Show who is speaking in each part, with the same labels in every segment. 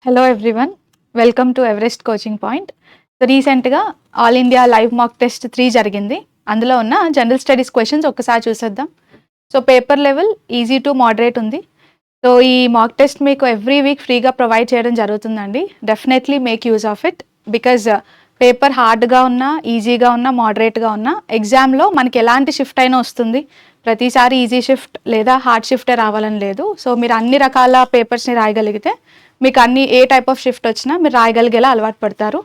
Speaker 1: Hello everyone, welcome to Everest coaching point. So రీసెంట్గా all India live mock test 3 జరిగింది. అందులో ఉన్న general studies questions ఒక్కసారి చూసేద్దాం. So paper level easy to moderate ఉంది. So ఈ మాక్ టెస్ట్ మీకు ఎవ్రీ వీక్ ఫ్రీగా ప్రొవైడ్ చేయడం జరుగుతుందండి. Definitely make use of it because paper హార్డ్గా ఉన్నా, ఈజీగా ఉన్నా, మోడరేట్గా ఉన్నా ఎగ్జామ్లో మనకి ఎలాంటి షిఫ్ట్ అయినా వస్తుంది. ప్రతిసారి ఈజీ షిఫ్ట్ లేదా హార్డ్ షిఫ్టే రావాలని లేదు. సో మీరు అన్ని రకాల పేపర్స్ని రాయగలిగితే మీకు అన్ని ఏ టైప్ ఆఫ్ షిఫ్ట్ వచ్చినా మీరు రాయగలిగేలా అలవాటు పడతారు.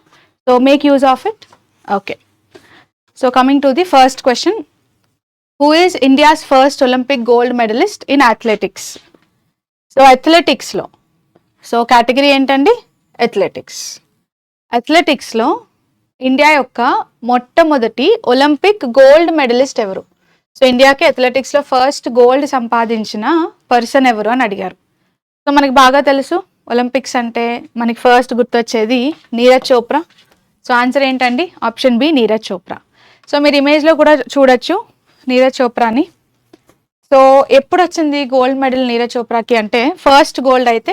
Speaker 1: So make use of it. Okay, so coming to the first question, who is India's first Olympic gold medallist in athletics? So అథ్లెటిక్స్లో సో కేటగిరీ ఏంటండి? అథ్లెటిక్స్. అథ్లెటిక్స్లో ఇండియా యొక్క మొట్టమొదటి ఒలింపిక్ గోల్డ్ మెడలిస్ట్ ఎవరు? సో ఇండియాకి అథ్లెటిక్స్లో ఫస్ట్ గోల్డ్ సంపాదించిన person ఎవరు అని అడిగారు. సో మనకి బాగా తెలుసు ఒలింపిక్స్ అంటే మనకి ఫస్ట్ గుర్తొచ్చేది నీరజ్ చోప్రా. సో ఆన్సర్ ఏంటండి? Option B, Neeraj Chopra. So మీరు ఇమేజ్లో కూడా చూడొచ్చు నీరజ్ చోప్రాని. సో ఎప్పుడు వచ్చింది గోల్డ్ మెడల్ నీరజ్ చోప్రాకి అంటే ఫస్ట్ గోల్డ్ అయితే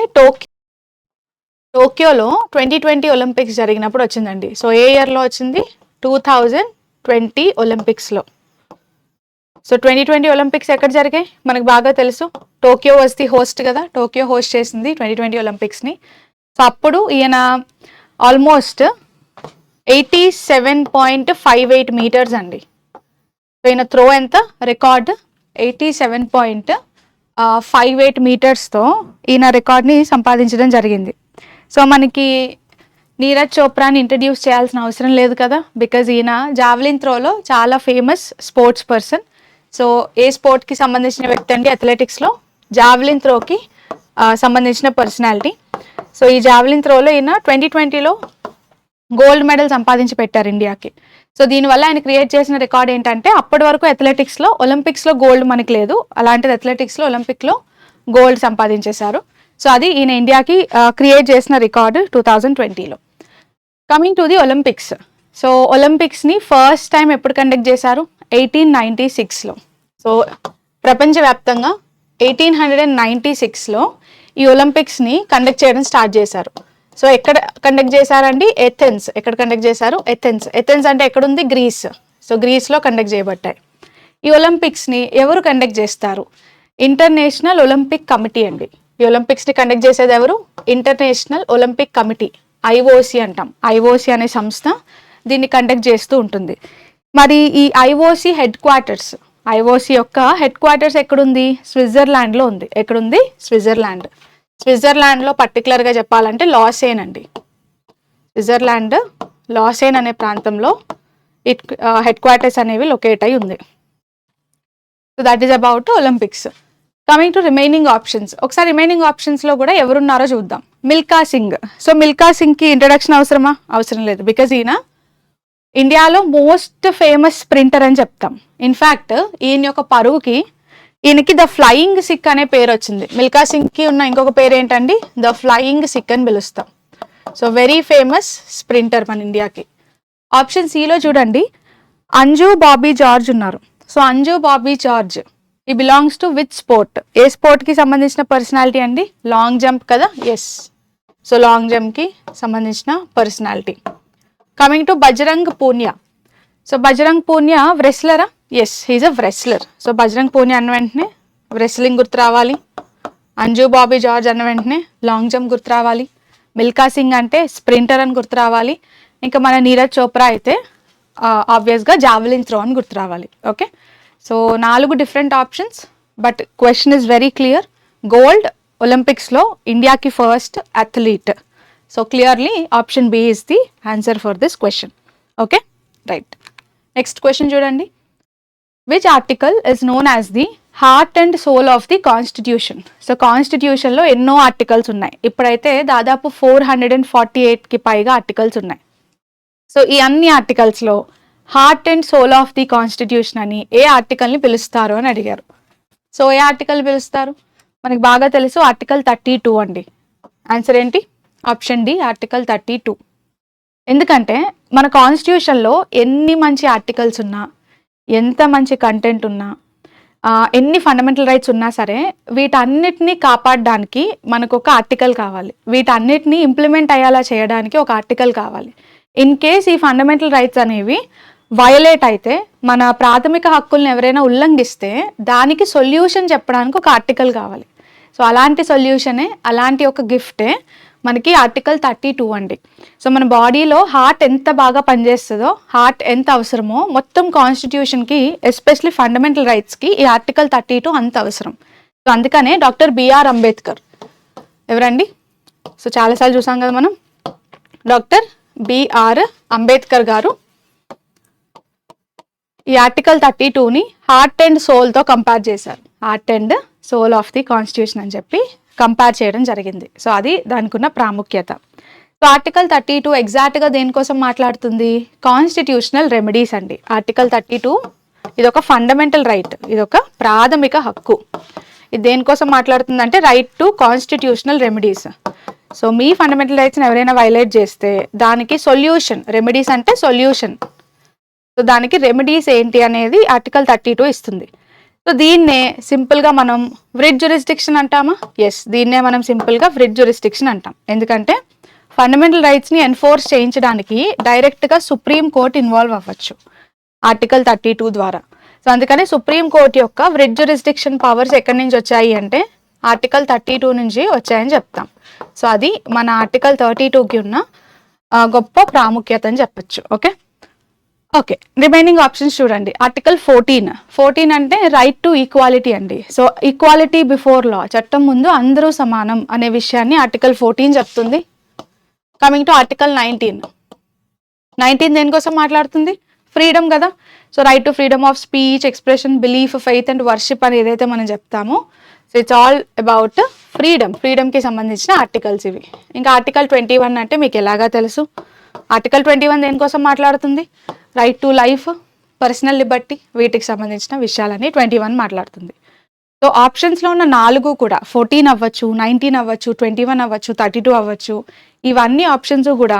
Speaker 1: టోక్యోలో 2020 ఒలింపిక్స్ జరిగినప్పుడు వచ్చిందండి. సో ఏ ఇయర్లో వచ్చింది? 2020 ఒలింపిక్స్లో. సో 2020 ఒలింపిక్స్ ఎక్కడ జరిగాయి మనకు బాగా తెలుసు. టోక్యో వాజ్ ది హోస్ట్ కదా, టోక్యో హోస్ట్ చేసింది 2020 ఒలింపిక్స్ని. సో అప్పుడు ఈయన ఆల్మోస్ట్ 87.58 మీటర్స్ అండి. సో ఈయన త్రో ఎంత? రికార్డ్ 87.58 మీటర్స్తో ఈయన రికార్డ్ని సంపాదించడం జరిగింది. సో మనకి నీరజ్ చోప్రాని ఇంట్రడ్యూస్ చేయాల్సిన అవసరం లేదు కదా, బికాజ్ ఈయన జావలిన్ త్రోలో చాలా ఫేమస్ స్పోర్ట్స్ పర్సన్. సో ఏ స్పోర్ట్కి సంబంధించిన వ్యక్తి అండి? అథ్లెటిక్స్లో జావలిన్ త్రోకి సంబంధించిన పర్సనాలిటీ. సో ఈ జావలిన్ త్రోలో ఈయన 2020లో గోల్డ్ మెడల్ సంపాదించి పెట్టారు ఇండియాకి. సో దీనివల్ల ఆయన క్రియేట్ చేసిన రికార్డ్ ఏంటంటే అప్పటి వరకు అథ్లెటిక్స్లో ఒలింపిక్స్లో గోల్డ్ మనకి లేదు, అలాంటిది అథ్లెటిక్స్లో ఒలింపిక్లో గోల్డ్ సంపాదించేశారు. సో అది ఈయన ఇండియాకి క్రియేట్ చేసిన రికార్డు 2020లో. Coming to the Olympics. So ఒలింపిక్స్ని ఫస్ట్ టైం ఎప్పుడు కండక్ట్ చేశారు? 1896లో. సో ప్రపంచవ్యాప్తంగా 1896లో ఈ ఒలింపిక్స్ని కండక్ట్ చేయడం స్టార్ట్ చేశారు. సో ఎక్కడ కండక్ట్ చేశారండి? ఎథెన్స్. ఎక్కడ కండక్ట్ చేశారు? ఎథెన్స్. ఎథెన్స్ అంటే ఎక్కడుంది? గ్రీస్. సో గ్రీస్లో కండక్ట్ చేయబట్టాయి. ఈ ఒలింపిక్స్ని ఎవరు కండక్ట్ చేస్తారు? ఇంటర్నేషనల్ ఒలింపిక్ కమిటీ అండి. ఈ ఒలింపిక్స్ని కండక్ట్ చేసేది ఎవరు? ఇంటర్నేషనల్ ఒలింపిక్ కమిటీ, ఐఓసి అంటాం. ఐఓసి అనే సంస్థ దీన్ని కండక్ట్ చేస్తూ ఉంటుంది. మరి ఈ ఐఓసి హెడ్ క్వార్టర్స్, ఐఓసి యొక్క హెడ్ క్వార్టర్స్ ఎక్కడుంది? స్విట్జర్లాండ్లో ఉంది. ఎక్కడుంది? స్విట్జర్లాండ్. స్విట్జర్లాండ్లో పర్టికులర్గా చెప్పాలంటే లాసేన్ అండి. స్విట్జర్లాండ్ లాసేన్ అనే ప్రాంతంలో హెడ్ క్వార్టర్స్ అనేవి లొకేట్ అయి ఉంది. So that is about Olympics. Coming to remaining options. ఒకసారి రిమైనింగ్ ఆప్షన్స్లో కూడా ఎవరున్నారో చూద్దాం. మిల్కా సింగ్. సో మిల్కా సింగ్కి ఇంట్రడక్షన్ అవసరమా? అవసరం లేదు, బికాజ్ ఈయన ఇండియాలో మోస్ట్ ఫేమస్ స్ప్రింటర్ అని చెప్తాం. ఇన్ఫ్యాక్ట్ ఈయన యొక్క పరుగుకి ఈయనకి ద ఫ్లయింగ్ సిక్ అనే పేరు వచ్చింది. మిల్కా సింగ్కి ఉన్న ఇంకొక పేరు ఏంటండి? ద ఫ్లయింగ్ సిక్ అని పిలుస్తాం. సో వెరీ ఫేమస్ స్ప్రింటర్ మన ఇండియాకి. ఆప్షన్ సిలో చూడండి, అంజు బాబీ జార్జ్ ఉన్నారు. సో అంజు బాబీ జార్జ్ ఈ బిలాంగ్స్ టు విచ్ స్పోర్ట్? ఏ స్పోర్ట్కి సంబంధించిన పర్సనాలిటీ అండి? లాంగ్ జంప్ కదా, ఎస్. సో లాంగ్ జంప్కి సంబంధించిన personality. Coming to Bajrang Punia. So Bajrang Punia రెస్లరా? Yes, he's a wrestler. So Bajrang Punia అన్న వెంటనే రెస్లింగ్ గుర్తు రావాలి. అంజు బాబీ జార్జ్ అన్న వెంటనే లాంగ్ జంప్ గుర్తు రావాలి. మిల్కా సింగ్ అంటే స్ప్రింటర్ అని గుర్తు రావాలి. ఇంకా మన నీరజ్ చోప్రా అయితే ఆబ్వియస్గా జావలిన్ త్రో అని గుర్తు రావాలి. Okay, so 4 different options, but question is very clear. Gold ఒలింపిక్స్లో ఇండియాకి first athlete. So clearly option B is the answer for this question. Okay, right. Next question చూడండి. Which article is known as the heart and soul of the constitution? So కాన్స్టిట్యూషన్లో ఎన్నో articles ఉన్నాయి. ఇప్పుడైతే దాదాపు 448కి పైగా articles ఉన్నాయి. So ఈ అన్ని ఆర్టికల్స్లో heart and soul of the constitution అని ఏ ఆర్టికల్ని పిలుస్తారు అని అడిగారు. సో ఏ ఆర్టికల్ పిలుస్తారు? మనకి బాగా తెలుసు, ఆర్టికల్ 32 అండి. ఆన్సర్ ఏంటి? Option D, article 32. ఎందుకంటే మన కాన్స్టిట్యూషన్లో ఎన్ని మంచి ఆర్టికల్స్ ఉన్నా, ఎంత మంచి కంటెంట్ ఉన్నా, ఎన్ని ఫండమెంటల్ రైట్స్ ఉన్నా సరే వీటన్నిటిని కాపాడడానికి మనకు ఒక ఆర్టికల్ కావాలి, వీటన్నిటిని ఇంప్లిమెంట్ అయ్యేలా చేయడానికి ఒక ఆర్టికల్ కావాలి. ఇన్ కేస్ ఈ ఫండమెంటల్ రైట్స్ అనేవి వయలేట్ అయితే, మన ప్రాథమిక హక్కుల్ని ఎవరైనా ఉల్లంఘిస్తే దానికి సొల్యూషన్ చెప్పడానికి ఒక ఆర్టికల్ కావాలి. సో అలాంటి సొల్యూషనే, అలాంటి ఒక గిఫ్టే మనకి ఆర్టికల్ 32 అండి. సో మన బాడీలో హార్ట్ ఎంత బాగా పనిచేస్తుందో, హార్ట్ ఎంత అవసరమో మొత్తం కాన్స్టిట్యూషన్కి, ఎస్పెషలీ ఫండమెంటల్ రైట్స్కి ఈ ఆర్టికల్ 32 అంత అవసరం. సో అందుకనే డాక్టర్ బిఆర్ అంబేద్కర్ ఎవరండి? సో చాలాసార్లు చూసాం కదా మనం, డాక్టర్ బిఆర్ అంబేద్కర్ గారు ఈ ఆర్టికల్ 32ని హార్ట్ అండ్ సోల్తో కంపేర్ చేశారు. Heart and soul of the constitution అని చెప్పి కంపేర్ చేయడం జరిగింది. సో అది దానికి ఉన్న ప్రాముఖ్యత. సో ఆర్టికల్ 32 ఎగ్జాక్ట్గా దేనికోసం మాట్లాడుతుంది? కాన్స్టిట్యూషనల్ రెమెడీస్ అండి. ఆర్టికల్ 32 ఇది ఒక ఫండమెంటల్ రైట్, ఇది ఒక ప్రాథమిక హక్కు. ఇది దేనికోసం మాట్లాడుతుంది అంటే right to constitutional remedies. So మీ ఫండమెంటల్ రైట్స్ని ఎవరైనా వైలేట్ చేస్తే దానికి సొల్యూషన్, రెమెడీస్ అంటే సొల్యూషన్. సో దానికి రెమెడీస్ ఏంటి అనేది ఆర్టికల్ 32 ఇస్తుంది. సో దీన్నే సింపుల్గా మనం వ్రిట్ జ్యూరిస్డిక్షన్ అంటామా? ఎస్, దీన్నే మనం సింపుల్గా వ్రిట్ జ్యూరిస్డిక్షన్ అంటాం. ఎందుకంటే ఫండమెంటల్ రైట్స్ని ఎన్ఫోర్స్ చేయించడానికి డైరెక్ట్గా సుప్రీం కోర్ట్ ఇన్వాల్వ్ అవ్వచ్చు ఆర్టికల్ 32 ద్వారా. సో అందుకని సుప్రీం కోర్ట్ యొక్క వ్రిట్ జ్యూరిస్డిక్షన్ పవర్స్ ఎక్కడి నుంచి వచ్చాయి అంటే ఆర్టికల్ 32 నుంచి వచ్చాయని చెప్తాం. సో అది మన ఆర్టికల్ 32కి ఉన్న గొప్ప ప్రాముఖ్యత అని చెప్పచ్చు. ఓకే, రిమైనింగ్ ఆప్షన్స్ చూడండి. ఆర్టికల్ 14 అంటే రైట్ టు ఈక్వాలిటీ అండి. సో ఈక్వాలిటీ బిఫోర్ లా, చట్టం ముందు అందరూ సమానం అనే విషయాన్ని ఆర్టికల్ 14 చెప్తుంది. కమింగ్ టు ఆర్టికల్ 19 దేనికోసం మాట్లాడుతుంది? ఫ్రీడమ్ కదా. So right to freedom of speech, expression, belief, faith and worship అని ఏదైతే మనం చెప్తామో, సో ఇట్స్ ఆల్ అబౌట్ ఫ్రీడమ్కి సంబంధించిన ఆర్టికల్స్ ఇవి. ఇంకా ఆర్టికల్ 21 అంటే మీకు ఎలాగా తెలుసు. ఆర్టికల్ 21 దేనికోసం మాట్లాడుతుంది? Right to life, personal Liberty, వీటికి సంబంధించిన విషయాలని 21 మాట్లాడుతుంది. సో ఆప్షన్స్లో ఉన్న 4 కూడా 14 అవ్వచ్చు, 19 అవ్వచ్చు, 21 అవ్వచ్చు, 32 అవ్వచ్చు. ఇవన్నీ ఆప్షన్స్ కూడా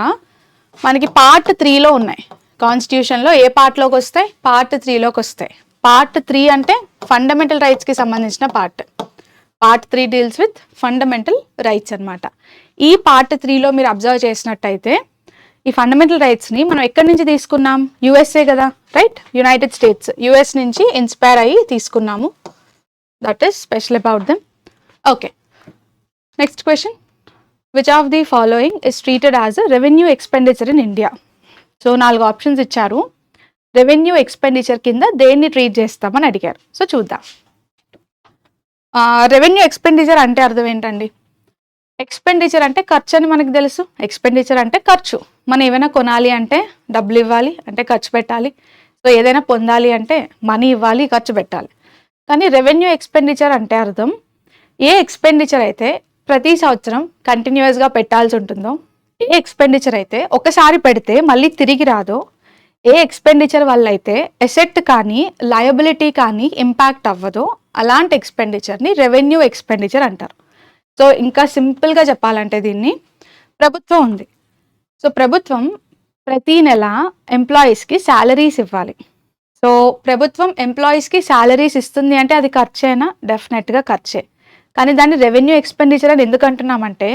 Speaker 1: మనకి పార్ట్ 3లో ఉన్నాయి. కాన్స్టిట్యూషన్లో ఏ పార్ట్లోకి వస్తాయి? పార్ట్ 3లోకి వస్తాయి. పార్ట్ 3 అంటే ఫండమెంటల్ రైట్స్కి సంబంధించిన part 3 deals with fundamental rights అనమాట. ఈ పార్ట్ 3లో మీరు అబ్జర్వ్ చేసినట్టయితే ఈ ఫండమెంటల్ రైట్స్ని మనం ఎక్కడి నుంచి తీసుకున్నాం? యుఎస్ఏ కదా, రైట్? యునైటెడ్ స్టేట్స్, యుఎస్ నుంచి ఇన్స్పైర్ అయ్యి తీసుకున్నాము. That is special about them. Okay, next question. Which of the following is treated as a revenue expenditure in India? So 4 options ఇచ్చారు. రెవెన్యూ ఎక్స్పెండిచర్ కింద దేన్ని ట్రీట్ చేస్తామని అడిగారు. So చూద్దాం. Revenue expenditure అంటే అర్థం ఏంటండి? ఎక్స్పెండిచర్ అంటే ఖర్చు అని మనకు తెలుసు. ఎక్స్పెండిచర్ అంటే ఖర్చు. మనం ఏమైనా కొనాలి అంటే డబ్బులు ఇవ్వాలి, అంటే ఖర్చు పెట్టాలి. సో ఏదైనా పొందాలి అంటే మనీ ఇవ్వాలి, ఖర్చు పెట్టాలి. కానీ రెవెన్యూ ఎక్స్పెండిచర్ అంటే అర్థం ఏ ఎక్స్పెండిచర్ అయితే ప్రతి సంవత్సరం కంటిన్యూస్గా పెట్టాల్సి ఉంటుందో, ఏ ఎక్స్పెండిచర్ అయితే ఒకసారి పెడితే మళ్ళీ తిరిగి రాదో, ఏ ఎక్స్పెండిచర్ వల్ల అయితే ఎసెట్ కానీ లయబిలిటీ కానీ ఇంపాక్ట్ అవ్వదో, అలాంటి ఎక్స్పెండిచర్ని రెవెన్యూ ఎక్స్పెండిచర్ అంటారు. సో ఇంకా సింపుల్గా చెప్పాలంటే దీన్ని ప్రభుత్వం ఉంది. సో ప్రభుత్వం ప్రతి నెల ఎంప్లాయీస్కి శాలరీస్ ఇవ్వాలి. సో ప్రభుత్వం ఎంప్లాయీస్కి శాలరీస్ ఇస్తుంది అంటే అది ఖర్చేనా? డెఫినెట్గా ఖర్చే. కానీ దాన్ని రెవెన్యూ ఎక్స్పెండిచర్ అని ఎందుకు అంటున్నామంటే,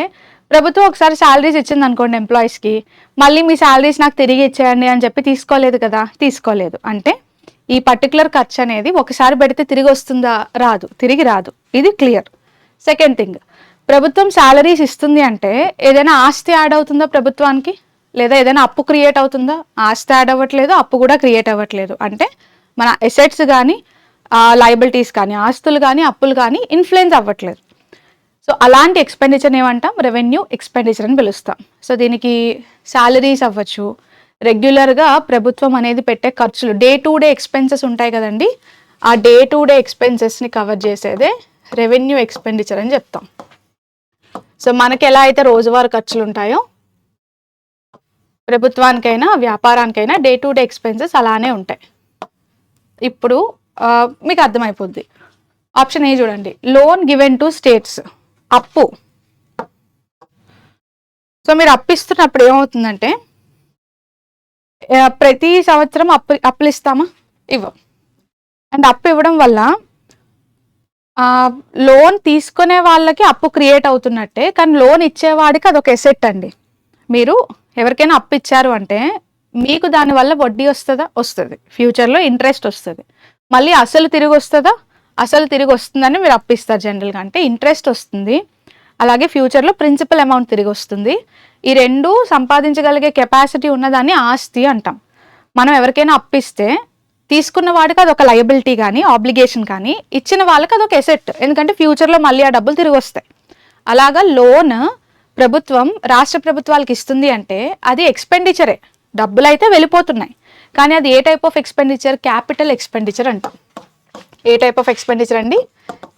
Speaker 1: ప్రభుత్వం ఒకసారి శాలరీస్ ఇచ్చింది అనుకోండి ఎంప్లాయీస్కి, మళ్ళీ మీ శాలరీస్ నాకు తిరిగి ఇచ్చేయండి అని చెప్పి తీసుకోలేదు కదా, తీసుకోలేదు. అంటే ఈ పర్టికులర్ ఖర్చు అనేది ఒకసారి పెడితే తిరిగి వస్తుందా? రాదు, తిరిగి రాదు. ఇది క్లియర్. సెకండ్ థింగ్, ప్రభుత్వం శాలరీస్ ఇస్తుంది అంటే ఏదైనా ఆస్తి యాడ్ అవుతుందా ప్రభుత్వానికి? లేదా ఏదైనా అప్పు క్రియేట్ అవుతుందా? ఆస్తి యాడ్ అవ్వట్లేదు, అప్పు కూడా క్రియేట్ అవ్వట్లేదు. అంటే మన ఎసెట్స్ కానీ లయబిలిటీస్ కానీ, ఆస్తులు కానీ అప్పులు కానీ ఇన్ఫ్లుయెన్స్ అవ్వట్లేదు. సో అలాంటి ఎక్స్పెండిచర్ ఏమంటాం? రెవెన్యూ ఎక్స్పెండిచర్ అని పిలుస్తాం. సో దీనికి శాలరీస్ అవ్వచ్చు, రెగ్యులర్గా ప్రభుత్వం అనేది పెట్టే ఖర్చులు, డే టు డే ఎక్స్పెన్సెస్ ఉంటాయి కదండి, ఆ డే టు డే ఎక్స్పెన్సెస్ని కవర్ చేసేదే రెవెన్యూ ఎక్స్పెండిచర్ అని చెప్తాం. సో మనకి ఎలా అయితే రోజువారీ ఖర్చులు ఉంటాయో, ప్రభుత్వానికైనా వ్యాపారానికైనా డే టు డే ఎక్స్పెన్సెస్ అలానే ఉంటాయి. ఇప్పుడు మీకు అర్థమైపోద్ది. ఆప్షన్ ఏ చూడండి, లోన్ గివెన్ టు స్టేట్స్, అప్పు. సో మీరు అప్పిస్తున్నప్పుడు ఏమవుతుందంటే, ప్రతి సంవత్సరం అప్పులు ఇస్తామా? ఇవ్వం. అండ్ అప్పు ఇవ్వడం వల్ల లోన్ తీసుకునే వాళ్ళకి అప్పు క్రియేట్ అవుతున్నట్టే, కానీ లోన్ ఇచ్చేవాడికి అదొక ఎసెట్ అండి. మీరు ఎవరికైనా అప్పు ఇచ్చారు అంటే మీకు దానివల్ల వడ్డీ వస్తుందా? వస్తుంది. ఫ్యూచర్లో ఇంట్రెస్ట్ వస్తుంది. మళ్ళీ అసలు తిరిగి వస్తుందా? అసలు తిరిగి వస్తుందని మీరు అప్పిస్తారు జనరల్గా. అంటే ఇంట్రెస్ట్ వస్తుంది, అలాగే ఫ్యూచర్లో ప్రిన్సిపల్ అమౌంట్ తిరిగి వస్తుంది. ఈ రెండు సంపాదించగలిగే కెపాసిటీ ఉన్నదాన్ని ఆస్తి అంటాం. మనం ఎవరికైనా అప్పిస్తే తీసుకున్న వాడికి అదొక లయబిలిటీ కానీ ఆబ్లిగేషన్ కానీ, ఇచ్చిన వాళ్ళకి అదొక ఎసెట్, ఎందుకంటే ఫ్యూచర్లో మళ్ళీ ఆ డబ్బులు తిరిగి వస్తాయి. అలాగా లోన్ ప్రభుత్వం రాష్ట్ర ప్రభుత్వాలకు ఇస్తుంది అంటే అది ఎక్స్పెండిచరే, డబ్బులు అయితే వెళ్ళిపోతున్నాయి, కానీ అది ఏ type of expenditure? Capital expenditure అంటాం. ఏ టైప్ ఆఫ్ ఎక్స్పెండిచర్ అండి?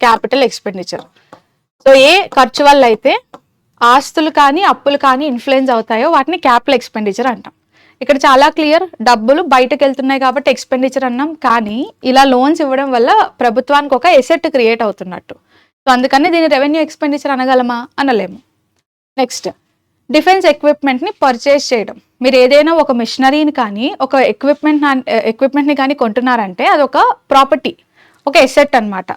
Speaker 1: Capital expenditure. సో ఏ ఖర్చు వల్ల అయితే ఆస్తులు కానీ అప్పులు కానీ ఇన్ఫ్లుయెన్స్ అవుతాయో వాటిని క్యాపిటల్ ఎక్స్పెండిచర్ అంటాం. ఇక్కడ చాలా క్లియర్, డబ్బులు బయటకు వెళ్తున్నాయి కాబట్టి ఎక్స్పెండిచర్ అన్నాం, కానీ ఇలా లోన్స్ ఇవ్వడం వల్ల ప్రభుత్వానికి ఒక ఎసెట్ క్రియేట్ అవుతున్నట్టు. సో అందుకని దీన్ని రెవెన్యూ ఎక్స్పెండిచర్ అనగలమా? అనలేము. నెక్స్ట్, డిఫెన్స్ ఎక్విప్మెంట్ని పర్చేస్ చేయడం. మీరు ఏదైనా ఒక మిషనరీని కానీ ఒక ఎక్విప్మెంట్ని కానీ కొంటున్నారంటే అదొక ప్రాపర్టీ, ఒక ఎసెట్ అనమాట.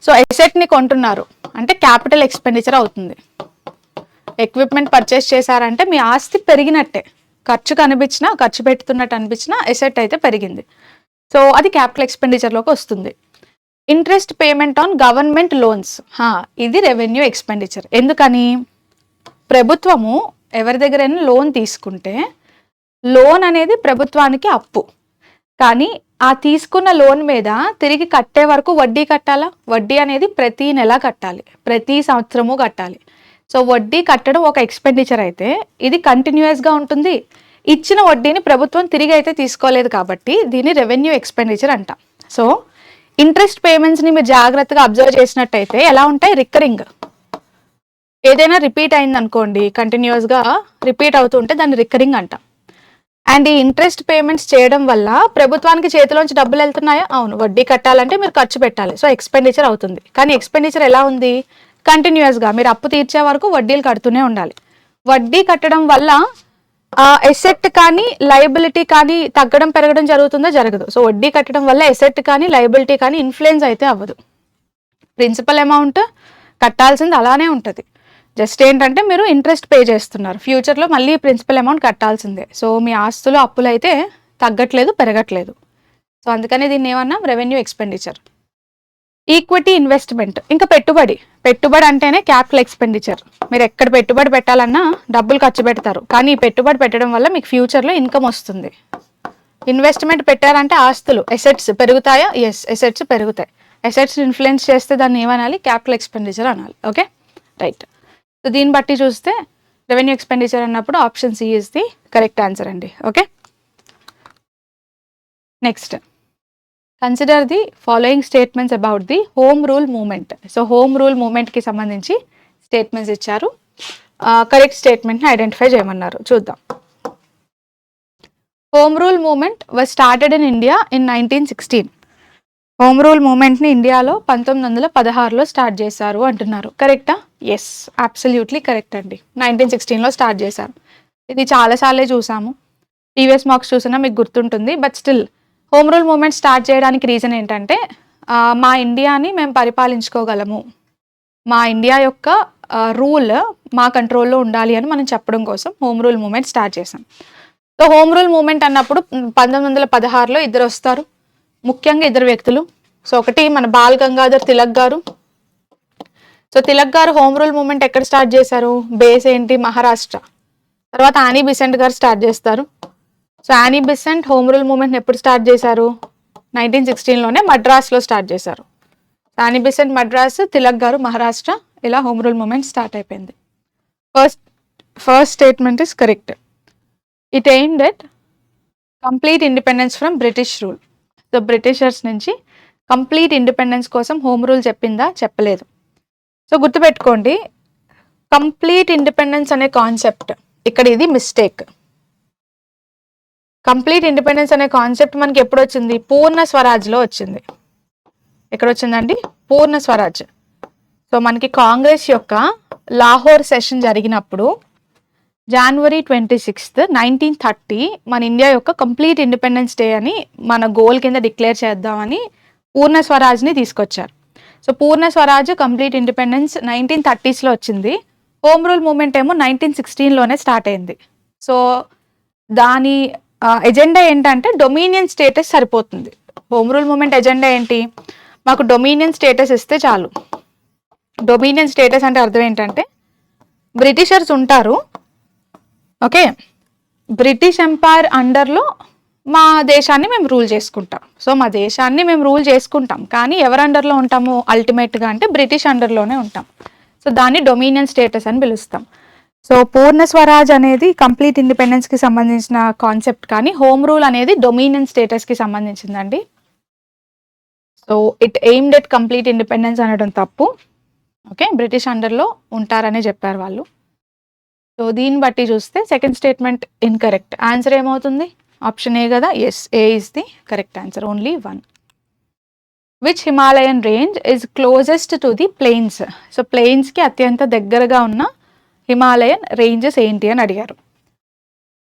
Speaker 1: సో ఎసెట్ని కొంటున్నారు అంటే క్యాపిటల్ ఎక్స్పెండిచర్ అవుతుంది. ఎక్విప్మెంట్ పర్చేస్ చేశారంటే మీ ఆస్తి పెరిగినట్టే, ఖర్చు కనిపించినా, ఖర్చు పెడుతున్నట్టు అనిపించినా ఎసెట్ అయితే పెరిగింది. సో అది క్యాపిటల్ ఎక్స్పెండిచర్లోకి వస్తుంది. Interest payment on government loans, ఇది రెవెన్యూ ఎక్స్పెండిచర్. ఎందుకని? ప్రభుత్వము ఎవరి దగ్గరైనా లోన్ తీసుకుంటే లోన్ అనేది ప్రభుత్వానికి అప్పు, కానీ ఆ తీసుకున్న లోన్ మీద తిరిగి కట్టే వరకు వడ్డీ కట్టాలా? వడ్డీ అనేది ప్రతి నెల కట్టాలి, ప్రతి సంవత్సరము కట్టాలి. సో వడ్డీ కట్టడం ఒక ఎక్స్పెండిచర్ అయితే ఇది కంటిన్యూస్గా ఉంటుంది. ఇచ్చిన వడ్డీని ప్రభుత్వం తిరిగి అయితే తీసుకోలేదు కాబట్టి దీన్ని రెవెన్యూ ఎక్స్పెండిచర్ అంటాం. సో ఇంట్రెస్ట్ పేమెంట్స్ని మీరు జాగ్రత్తగా అబ్జర్వ్ చేసినట్టయితే ఎలా ఉంటాయి? రికరింగ్. ఏదైనా రిపీట్ అయింది అనుకోండి, కంటిన్యూస్గా రిపీట్ అవుతుంటే దాన్ని రికరింగ్ అంటాం. అండ్ ఈ ఇంట్రెస్ట్ పేమెంట్స్ చేయడం వల్ల ప్రభుత్వానికి చేతిలోంచి డబ్బులు వెళ్తున్నాయా? అవును. వడ్డీ కట్టాలంటే మీరు ఖర్చు పెట్టాలి, సో ఎక్స్పెండిచర్ అవుతుంది. కానీ ఎక్స్పెండిచర్ ఎలా ఉంది? కంటిన్యూస్గా మీరు అప్పు తీర్చే వరకు వడ్డీలు కడుతూనే ఉండాలి. వడ్డీ కట్టడం వల్ల ఎసెట్ కానీ లయబిలిటీ కానీ తగ్గడం పెరగడం జరుగుతుందో? జరగదు. సో వడ్డీ కట్టడం వల్ల ఎసెట్ కానీ లయబిలిటీ కానీ ఇన్ఫ్లుయెన్స్ అయితే అవ్వదు. ప్రిన్సిపల్ అమౌంట్ కట్టాల్సింది అలానే ఉంటుంది, జస్ట్ ఏంటంటే మీరు ఇంట్రెస్ట్ పే చేస్తున్నారు, ఫ్యూచర్లో మళ్ళీ ప్రిన్సిపల్ అమౌంట్ కట్టాల్సిందే. సో మీ ఆస్తులు అప్పులు అయితే తగ్గట్లేదు, పెరగట్లేదు. సో అందుకని దీన్ని ఏమన్నా రెవెన్యూ ఎక్స్పెండిచర్. ఈక్విటీ ఇన్వెస్ట్మెంట్, ఇంకా పెట్టుబడి. పెట్టుబడి అంటేనే క్యాపిటల్ ఎక్స్పెండిచర్. మీరు ఎక్కడ పెట్టుబడి పెట్టాలన్నా డబ్బులు ఖర్చు పెడతారు, కానీ ఈ పెట్టుబడి పెట్టడం వల్ల మీకు ఫ్యూచర్లో ఇన్కమ్ వస్తుంది. ఇన్వెస్ట్మెంట్ పెట్టారంటే ఆస్తులు, ఎసెట్స్ పెరుగుతాయా? ఎస్, ఎసెట్స్ పెరుగుతాయి. ఎసెట్స్ ఇన్ఫ్లుయెన్స్ చేస్తే దాన్ని ఏమనాలి? క్యాపిటల్ ఎక్స్పెండిచర్ అనాలి. Okay, right. సో దీన్ని బట్టి చూస్తే రెవెన్యూ ఎక్స్పెండిచర్ అన్నప్పుడు option C is the correct answer అండి. Okay, next, consider the following statements about the home rule movement. So home rule మూవ్మెంట్కి సంబంధించి స్టేట్మెంట్స్ ఇచ్చారు, కరెక్ట్ స్టేట్మెంట్ని ఐడెంటిఫై చేయమన్నారు. చూద్దాం. Home rule movement was started in India in 1916. Home rule మూవ్మెంట్ని ఇండియాలో 1916లో స్టార్ట్ చేశారు అంటున్నారు. కరెక్టా? ఎస్, అబ్సల్యూట్లీ కరెక్ట్ అండి. 1916లో స్టార్ట్ చేశారు. ఇది చాలాసార్లే చూసాము, ప్రీవియస్ మార్క్స్ చూసినా మీకు గుర్తుంటుంది. But still home rule movement start చేయడానికి రీజన్ ఏంటంటే మా ఇండియాని మేము పరిపాలించుకోగలము, మా ఇండియా యొక్క రూల్ మా కంట్రోల్లో ఉండాలి అని మనం చెప్పడం కోసం హోమ్ రూల్ మూవ్మెంట్ స్టార్ట్ చేసాం. సో హోమ్ రూల్ మూవ్మెంట్ అన్నప్పుడు 1916లో ఇద్దరు వస్తారు, ముఖ్యంగా ఇద్దరు వ్యక్తులు. సో ఒకటి మన బాల్ గంగాధర్ తిలక్ గారు. సో తిలక్ గారు హోమ్ రూల్ మూవ్మెంట్ ఎక్కడ స్టార్ట్ చేశారు? బేస్ ఏంటి? మహారాష్ట్ర. తర్వాత యానీ బిసెంట్ గారు స్టార్ట్ చేస్తారు. So Annie Besant home rule movement ఎప్పుడు స్టార్ట్ చేశారు? 1916లోనే మద్రాస్లో స్టార్ట్ చేశారు. యానీ బిసెంట్ మద్రాస్, తిలక్ గారు మహారాష్ట్ర, ఇలా హోమ్ రూల్ మూవ్మెంట్ స్టార్ట్ అయిపోయింది. First statement is correct. It aimed at complete independence from British rule. So Britishers నుంచి కంప్లీట్ ఇండిపెండెన్స్ కోసం హోమ్ రూల్ చెప్పిందా? చెప్పలేదు. సో గుర్తుపెట్టుకోండి, కంప్లీట్ ఇండిపెండెన్స్ అనే కాన్సెప్ట్ ఇక్కడ ఇది మిస్టేక్. కంప్లీట్ ఇండిపెండెన్స్ అనే కాన్సెప్ట్ మనకి ఎప్పుడు వచ్చింది? పూర్ణ స్వరాజ్లో వచ్చింది. ఎక్కడ వచ్చిందండి? పూర్ణ స్వరాజ్. సో మనకి కాంగ్రెస్ యొక్క లాహోర్ సెషన్ జరిగినప్పుడు January 26th, 1930 మన ఇండియా యొక్క కంప్లీట్ ఇండిపెండెన్స్ డే అని మన గోల్ కింద డిక్లేర్ చేద్దామని పూర్ణ స్వరాజ్ని తీసుకొచ్చారు. సో పూర్ణ స్వరాజ్ కంప్లీట్ ఇండిపెండెన్స్ 1930s వచ్చింది. హోమ్ రూల్ మూమెంట్ ఏమో 1916లోనే స్టార్ట్ అయింది. సో దాని ఎజెండా ఏంటంటే డొమినియన్ స్టేటస్ సరిపోతుంది. హోమ్ రూల్ మూమెంట్ ఎజెండా ఏంటి, మాకు డొమినియన్ స్టేటస్ ఇస్తే చాలు. డొమినియన్ స్టేటస్ అంటే అర్థం ఏంటంటే బ్రిటిషర్స్ ఉంటారు, ఓకే, బ్రిటిష్ ఎంపైర్ అండర్లో మా దేశాన్ని మేము రూల్ చేసుకుంటాం. సో మా దేశాన్ని మేము రూల్ చేసుకుంటాం, కానీ ఎవరి అండర్లో ఉంటాము అల్టిమేట్గా అంటే బ్రిటిష్ అండర్లోనే ఉంటాం. సో దాన్ని డొమినియన్ స్టేటస్ అని పిలుస్తాం. సో పూర్ణ స్వరాజ్ అనేది కంప్లీట్ ఇండిపెండెన్స్కి సంబంధించిన కాన్సెప్ట్, కానీ హోమ్ రూల్ అనేది డొమినియన్ స్టేటస్కి సంబంధించిందండి. So it aimed at complete independence అనడం తప్పు. ఓకే, బ్రిటిష్ అండర్లో ఉంటారని చెప్పారు వాళ్ళు. సో దీన్ని బట్టి చూస్తే సెకండ్ స్టేట్మెంట్ ఇన్కరెక్ట్. ఆన్సర్ ఏమవుతుంది? ఆప్షన్ ఏ కదా. Yes, A is the correct answer. Only 1. Which Himalayan range is closest to the plains? So ప్లెయిన్స్కి అత్యంత దగ్గరగా ఉన్న హిమాలయన్ రేంజెస్ ఏంటి అని అడిగారు.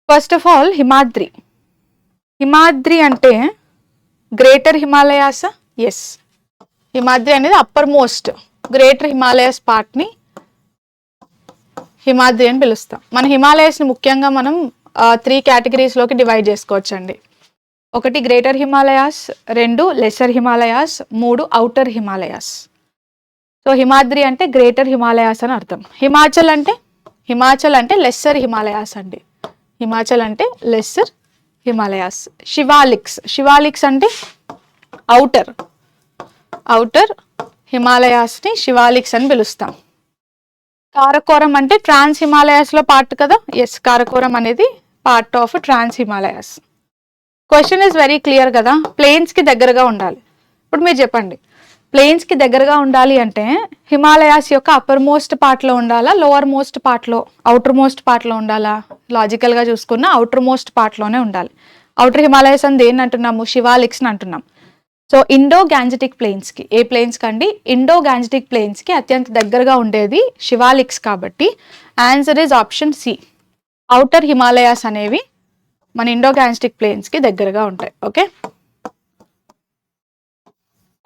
Speaker 1: First of all Himadri. Himadri అంటే గ్రేటర్ హిమాలయాస్. ఎస్, హిమాద్రి అనేది అప్పర్ మోస్ట్ గ్రేటర్ హిమాలయస్ పార్ట్ని హిమాద్రి అని పిలుస్తాం. మన హిమాలయస్ని ముఖ్యంగా మనం 3 కేటగిరీస్లోకి డివైడ్ చేసుకోవచ్చండి. 1 greater Himalayas, 2 lesser Himalayas, 3 outer Himalayas. So Himadri అంటే గ్రేటర్ హిమాలయాస్ అని అర్థం. హిమాచల్ అంటే లెస్సర్ హిమాలయాస్ అండి. హిమాచల్ అంటే లెస్సర్ హిమాలయాస్. శివాలిక్స్ అంటే ఔటర్ హిమాలయాస్ని శివాలిక్స్ అని పిలుస్తాం. కారకోరం అంటే ట్రాన్స్ హిమాలయాస్లో పార్ట్ కదా. ఎస్, కారకోరం అనేది part of trans Himalayas. Question is very clear కదా, ప్లెయిన్స్కి దగ్గరగా ఉండాలి. ఇప్పుడు మీరు చెప్పండి, ప్లెయిన్స్కి దగ్గరగా ఉండాలి అంటే హిమాలయాస్ యొక్క అప్పర్ మోస్ట్ పార్ట్లో ఉండాలా, లోవర్ మోస్ట్ పార్ట్లో, అవుటర్ మోస్ట్ పార్ట్లో ఉండాలా? లాజికల్గా చూసుకున్న అవుటర్ మోస్ట్ పార్ట్లోనే ఉండాలి. అవుటర్ హిమాలయాస్ అని దేన్ని అంటున్నాము? శివాలిక్స్ని అంటున్నాం. సో ఇండో గ్యాంజెటిక్ ప్లెయిన్స్కి, ఏ ప్లెయిన్స్ కండి? ఇండో గ్యాంజెటిక్ ప్లెయిన్స్కి అత్యంత దగ్గరగా ఉండేది శివాలిక్స్. కాబట్టి answer is option C. Outer Himalayas అనేవి మన ఇండో గ్యాంజెటిక్ ప్లెయిన్స్కి దగ్గరగా ఉంటాయి. ఓకే,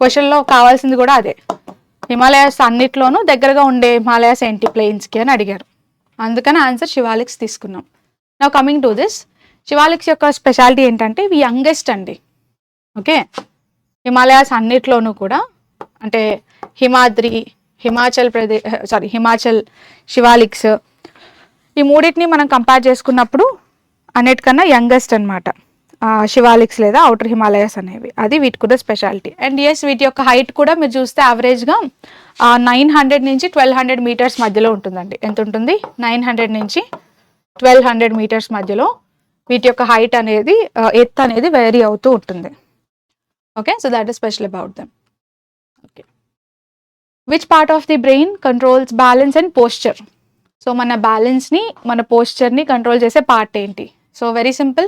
Speaker 1: క్వశ్చన్లో కావాల్సింది కూడా అదే. హిమాలయాస్ అన్నిట్లోనూ దగ్గరగా ఉండే హిమాలయాస్ ఏంటి ప్లెయిన్స్కి అని అడిగారు. అందుకని ఆన్సర్ శివాలిక్స్ తీసుకున్నాం. Now coming to this, Shivaliks యొక్క స్పెషాలిటీ ఏంటంటే ఇవి యంగెస్ట్ అండి. ఓకే, హిమాలయాస్ అన్నిట్లోనూ కూడా అంటే హిమాద్రి, హిమాచల్, శివాలిక్స్, ఈ మూడింటిని మనం కంపేర్ చేసుకున్నప్పుడు అన్నిటికన్నా యంగెస్ట్ అనమాట శివాలిక్స్ లేదా ఔటర్ హిమాలయాస్ అనేవి. అది వీటి కూడా స్పెషాలిటీ. అండ్ ఎస్, వీటి యొక్క హైట్ కూడా మీరు చూస్తే యావరేజ్గా 900 నుంచి 1200 మీటర్స్ మధ్యలో ఉంటుందండి. ఎంత ఉంటుంది? 900 నుంచి 1200 మీటర్స్ మధ్యలో వీటి యొక్క హైట్ అనేది, ఎత్తు అనేది వేరీ అవుతూ ఉంటుంది. Okay, so that is special about them. Okay, which part of the brain controls balance and posture? So మన బ్యాలెన్స్ని, మన పోస్చర్ని కంట్రోల్ చేసే పార్ట్ ఏంటి? సో వెరీ సింపుల్,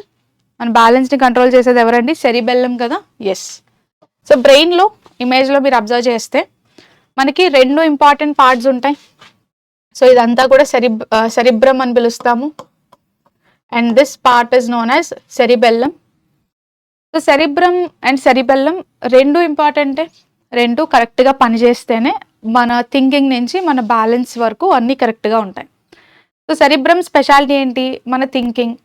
Speaker 1: మన బ్యాలెన్స్ని కంట్రోల్ చేసేది ఎవరండి? సెరిబెల్లం కదా. ఎస్, సో బ్రెయిన్లో ఇమేజ్లో మీరు అబ్జర్వ్ చేస్తే మనకి 2 ఇంపార్టెంట్ పార్ట్స్ ఉంటాయి. సో ఇదంతా కూడా సెరిబ్రమ్ అని పిలుస్తాము. And this part is known as cerebellum. So cerebrum and cerebellum 2 ఇంపార్టెంటే. 2 కరెక్ట్గా పనిచేస్తేనే మన థింకింగ్ నుంచి మన బ్యాలెన్స్ వరకు అన్నీ కరెక్ట్గా ఉంటాయి. సో సెరిబ్రమ్ స్పెషాలిటీ ఏంటి? మన థింకింగ్,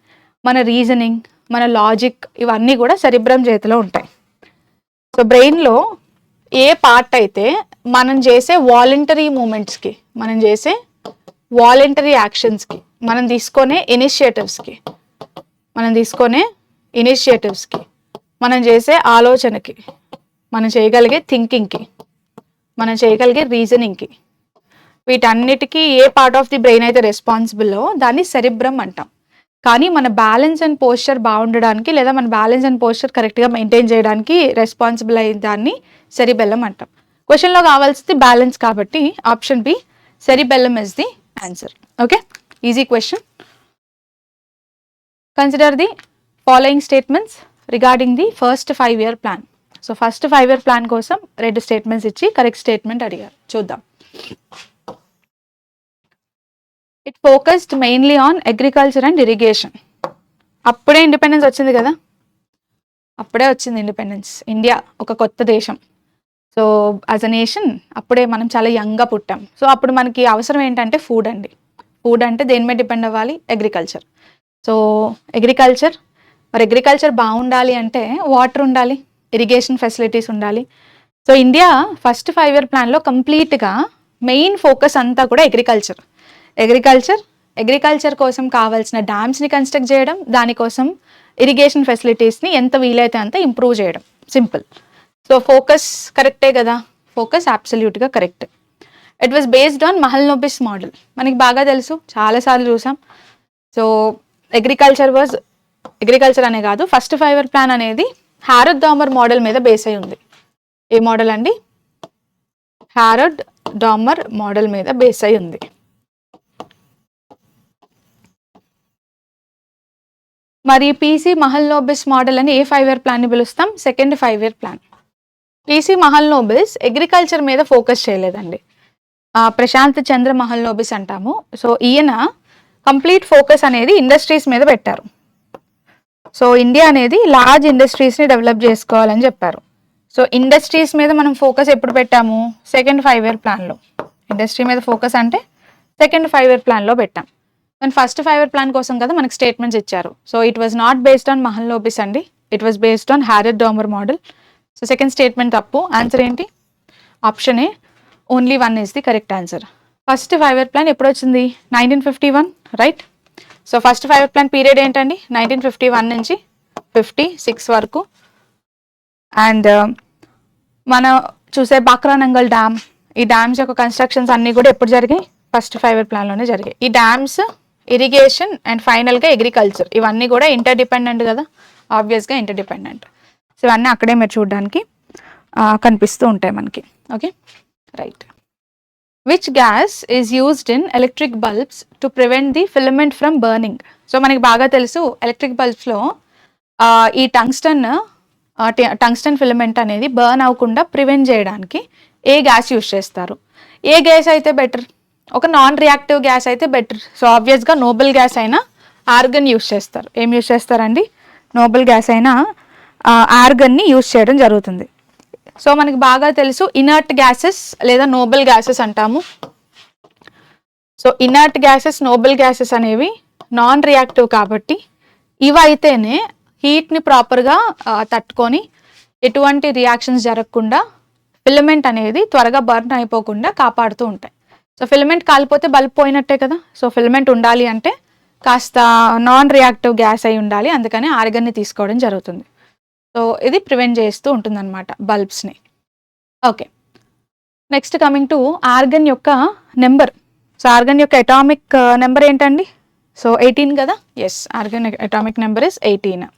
Speaker 1: మన రీజనింగ్, మన లాజిక్, ఇవన్నీ కూడా సెరిబ్రమ్ చేతిలో ఉంటాయి. సో బ్రెయిన్లో ఏ పార్ట్ అయితే మనం చేసే వాలంటరీ మూమెంట్స్కి, మనం చేసే వాలంటరీ యాక్షన్స్కి, మనం తీసుకునే ఇనిషియేటివ్స్కి, మనం చేసే ఆలోచనకి, మనం చేయగలిగే థింకింగ్కి, మనం చేయగలిగే రీజనింగ్కి, వీటన్నిటికీ ఏ పార్ట్ ఆఫ్ ది బ్రెయిన్ అయితే రెస్పాన్సిబుల్లో దాన్ని సెరిబ్రమ్ అంటాం. కానీ మన బ్యాలెన్స్ అండ్ పోస్చర్ బాగుండడానికి లేదా మన బ్యాలెన్స్ అండ్ పోస్చర్ కరెక్ట్గా మెయింటైన్ చేయడానికి రెస్పాన్సిబుల్ అయిన దాన్ని సెరిబెల్లం అంటాం. క్వశ్చన్లో కావాల్సింది బ్యాలెన్స్ కాబట్టి option B, cerebellum is the answer. Okay, easy question. Consider the following statements regarding the first 5-year plan. So first 5-year plan కోసం 2 స్టేట్మెంట్స్ ఇచ్చి కరెక్ట్ స్టేట్మెంట్ అడిగారు. చూద్దాం. It focused mainly on agriculture and irrigation. అప్పుడే independence వచ్చింది కదా, అప్పుడే వచ్చింది independence. India ఒక కొత్త దేశం. సో యాజ్ అ నేషన్ అప్పుడే మనం చాలా యంగ్గా పుట్టాం. సో అప్పుడు మనకి అవసరం ఏంటంటే ఫుడ్ అండి. ఫుడ్ అంటే దేని మీద డిపెండ్ అవ్వాలి? అగ్రికల్చర్. సో అగ్రికల్చర్ బాగుండాలి అంటే వాటర్ ఉండాలి, ఇరిగేషన్ ఫెసిలిటీస్ ఉండాలి. సో ఇండియా ఫస్ట్ 5 year ప్లాన్లో కంప్లీట్గా మెయిన్ ఫోకస్ అంతా కూడా అగ్రికల్చర్ కోసం కావాల్సిన డ్యామ్స్ని కన్స్ట్రక్ట్ చేయడం, దానికోసం ఇరిగేషన్ ఫెసిలిటీస్ని ఎంత వీలైతే అంత ఇంప్రూవ్ చేయడం. సింపుల్. సో ఫోకస్ కరెక్టే కదా? ఫోకస్ అబ్సల్యూట్గా correct. It was based on Mahalanobis model. మనకి బాగా తెలుసు, చాలాసార్లు చూసాం. సో అగ్రికల్చర్ అనే కాదు, ఫస్ట్ 5 year ప్లాన్ అనేది హారడ్ డామర్ మోడల్ మీద బేస్ అయి ఉంది. ఏ మోడల్ అండి? హారడ్ డామర్ మోడల్ మీద బేస్ అయి ఉంది. మరి పీసీ మహల్నోబిస్ మోడల్ అని ఏ 5 year ప్లాన్ని పిలుస్తాం? Second 5 year plan. PC Mahalanobis agriculture మీద ఫోకస్ చేయలేదండి. ప్రశాంత్ చంద్ర మహల్నోబిస్ అంటాము. సో ఈయన కంప్లీట్ ఫోకస్ అనేది ఇండస్ట్రీస్ మీద పెట్టారు. సో ఇండియా అనేది లార్జ్ ఇండస్ట్రీస్ని డెవలప్ చేసుకోవాలని చెప్పారు. సో ఇండస్ట్రీస్ మీద మనం ఫోకస్ ఎప్పుడు పెట్టాము? సెకండ్ 5 year ప్లాన్లో. ఇండస్ట్రీ మీద ఫోకస్ అంటే సెకండ్ 5 year ప్లాన్లో పెట్టాం. అండ్ ఫస్ట్ 5 year ప్లాన్ కోసం కదా మనకి స్టేట్మెంట్స్ ఇచ్చారు. So it was not based on Mahalanobis అండి, it was based on Harrod Domar model. So second statement తప్పు. ఆన్సర్ ఏంటి? Option A, only 1 is the correct answer. First 5 year plan ఎప్పుడు వచ్చింది? 1951, right? So first 5 year plan period ఏంటండి? 1951 నుంచి 56 వరకు. And మనం చూసే బాక్రానంగల్ డ్యామ్, ఈ డ్యామ్స్ యొక్క కన్స్ట్రక్షన్స్ అన్నీ కూడా ఎప్పుడు జరిగాయి? ఫస్ట్ 5 year ప్లాన్లోనే జరిగాయి. ఈ డ్యామ్స్, ఇరిగేషన్ అండ్ ఫైనల్గా అగ్రికల్చర్, ఇవన్నీ కూడా ఇంటర్డిపెండెంట్ కదా, ఆబ్వియస్గా ఇంటర్డిపెండెంట్. సో ఇవన్నీ అక్కడే మీరు చూడడానికి కనిపిస్తూ ఉంటాయి మనకి. Okay, right. Which gas is used in electric bulbs to prevent the filament from burning? So మనకి బాగా తెలుసు, ఎలక్ట్రిక్ బల్బ్స్లో ఈ టంగ్స్టన్ ఫిలమెంట్ అనేది బర్న్ అవ్వకుండా ప్రివెంట్ చేయడానికి ఏ గ్యాస్ యూజ్ చేస్తారు? ఏ గ్యాస్ అయితే బెటర్? ఒక నాన్ రియాక్టివ్ గ్యాస్ అయితే బెటర్. సో ఆబ్వియస్గా నోబెల్ గ్యాస్ అయినా ఆర్గన్ యూజ్ చేస్తారు. ఏం యూజ్ చేస్తారండి? నోబెల్ గ్యాస్ అయినా ఆర్గన్ని యూజ్ చేయడం జరుగుతుంది. సో మనకి బాగా తెలుసు, ఇనర్ట్ గ్యాసెస్ లేదా నోబెల్ గ్యాసెస్ అంటాము. So inert gases, Nobel gases అనేవి నాన్ రియాక్టివ్ కాబట్టి ఇవైతేనే హీట్ని ప్రాపర్గా తట్టుకొని ఎటువంటి రియాక్షన్స్ జరగకుండా ఫిలమెంట్ అనేది త్వరగా బర్న్ అయిపోకుండా కాపాడుతూ ఉంటాయి. సో ఫిలమెంట్ కాలిపోతే బల్బ్ పోయినట్టే కదా. సో ఫిలమెంట్ ఉండాలి అంటే కాస్త నాన్ రియాక్టివ్ గ్యాస్ అయి ఉండాలి, అందుకని ఆర్గన్ని తీసుకోవడం జరుగుతుంది. సో ఇది ప్రివెంట్ చేస్తూ ఉంటుందన్నమాట బల్బ్స్ని. Okay, next coming to argon యొక్క నెంబర్. సో ఆర్గన్ యొక్క అటామిక్ నెంబర్ ఏంటండి? సో 18 కదా. Yes, argon atomic number is 18.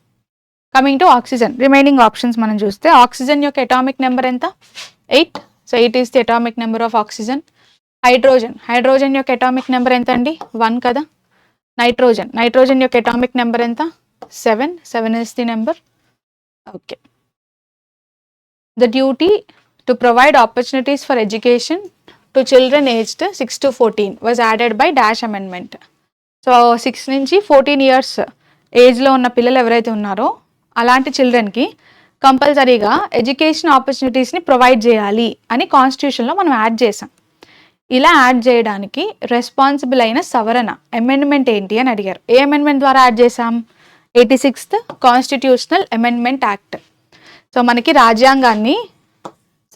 Speaker 1: Coming to oxygen, remaining options మనం చూస్తే ఆక్సిజన్ యొక్క అటామిక్ నెంబర్ ఎంత? 8. So 8 is the atomic number of oxygen. Hydrogen యొక్క atomic number ఎంత అండి? 1 కదా. నైట్రోజన్ యొక్క అటామిక్ నెంబర్ ఎంత? 7 is the number. Okay. The duty to provide opportunities for education to children aged 6 to 14 was added by dash amendment. So 6 నుంచి 14 years ఏజ్లో ఉన్న పిల్లలు ఎవరైతే ఉన్నారో అలాంటి చిల్డ్రన్కి కంపల్సరీగా ఎడ్యుకేషన్ ఆపర్చునిటీస్ని ప్రొవైడ్ చేయాలి అని కాన్స్టిట్యూషన్లో మనం యాడ్ చేసాం. ఇలా యాడ్ చేయడానికి రెస్పాన్సిబుల్ అయిన సవరణ అమెండ్మెంట్ ఏంటి అని అడిగారు. ఏ అమెండ్మెంట్ ద్వారా యాడ్ చేసాం? 86th constitutional amendment act. So మనకి రాజ్యాంగాన్ని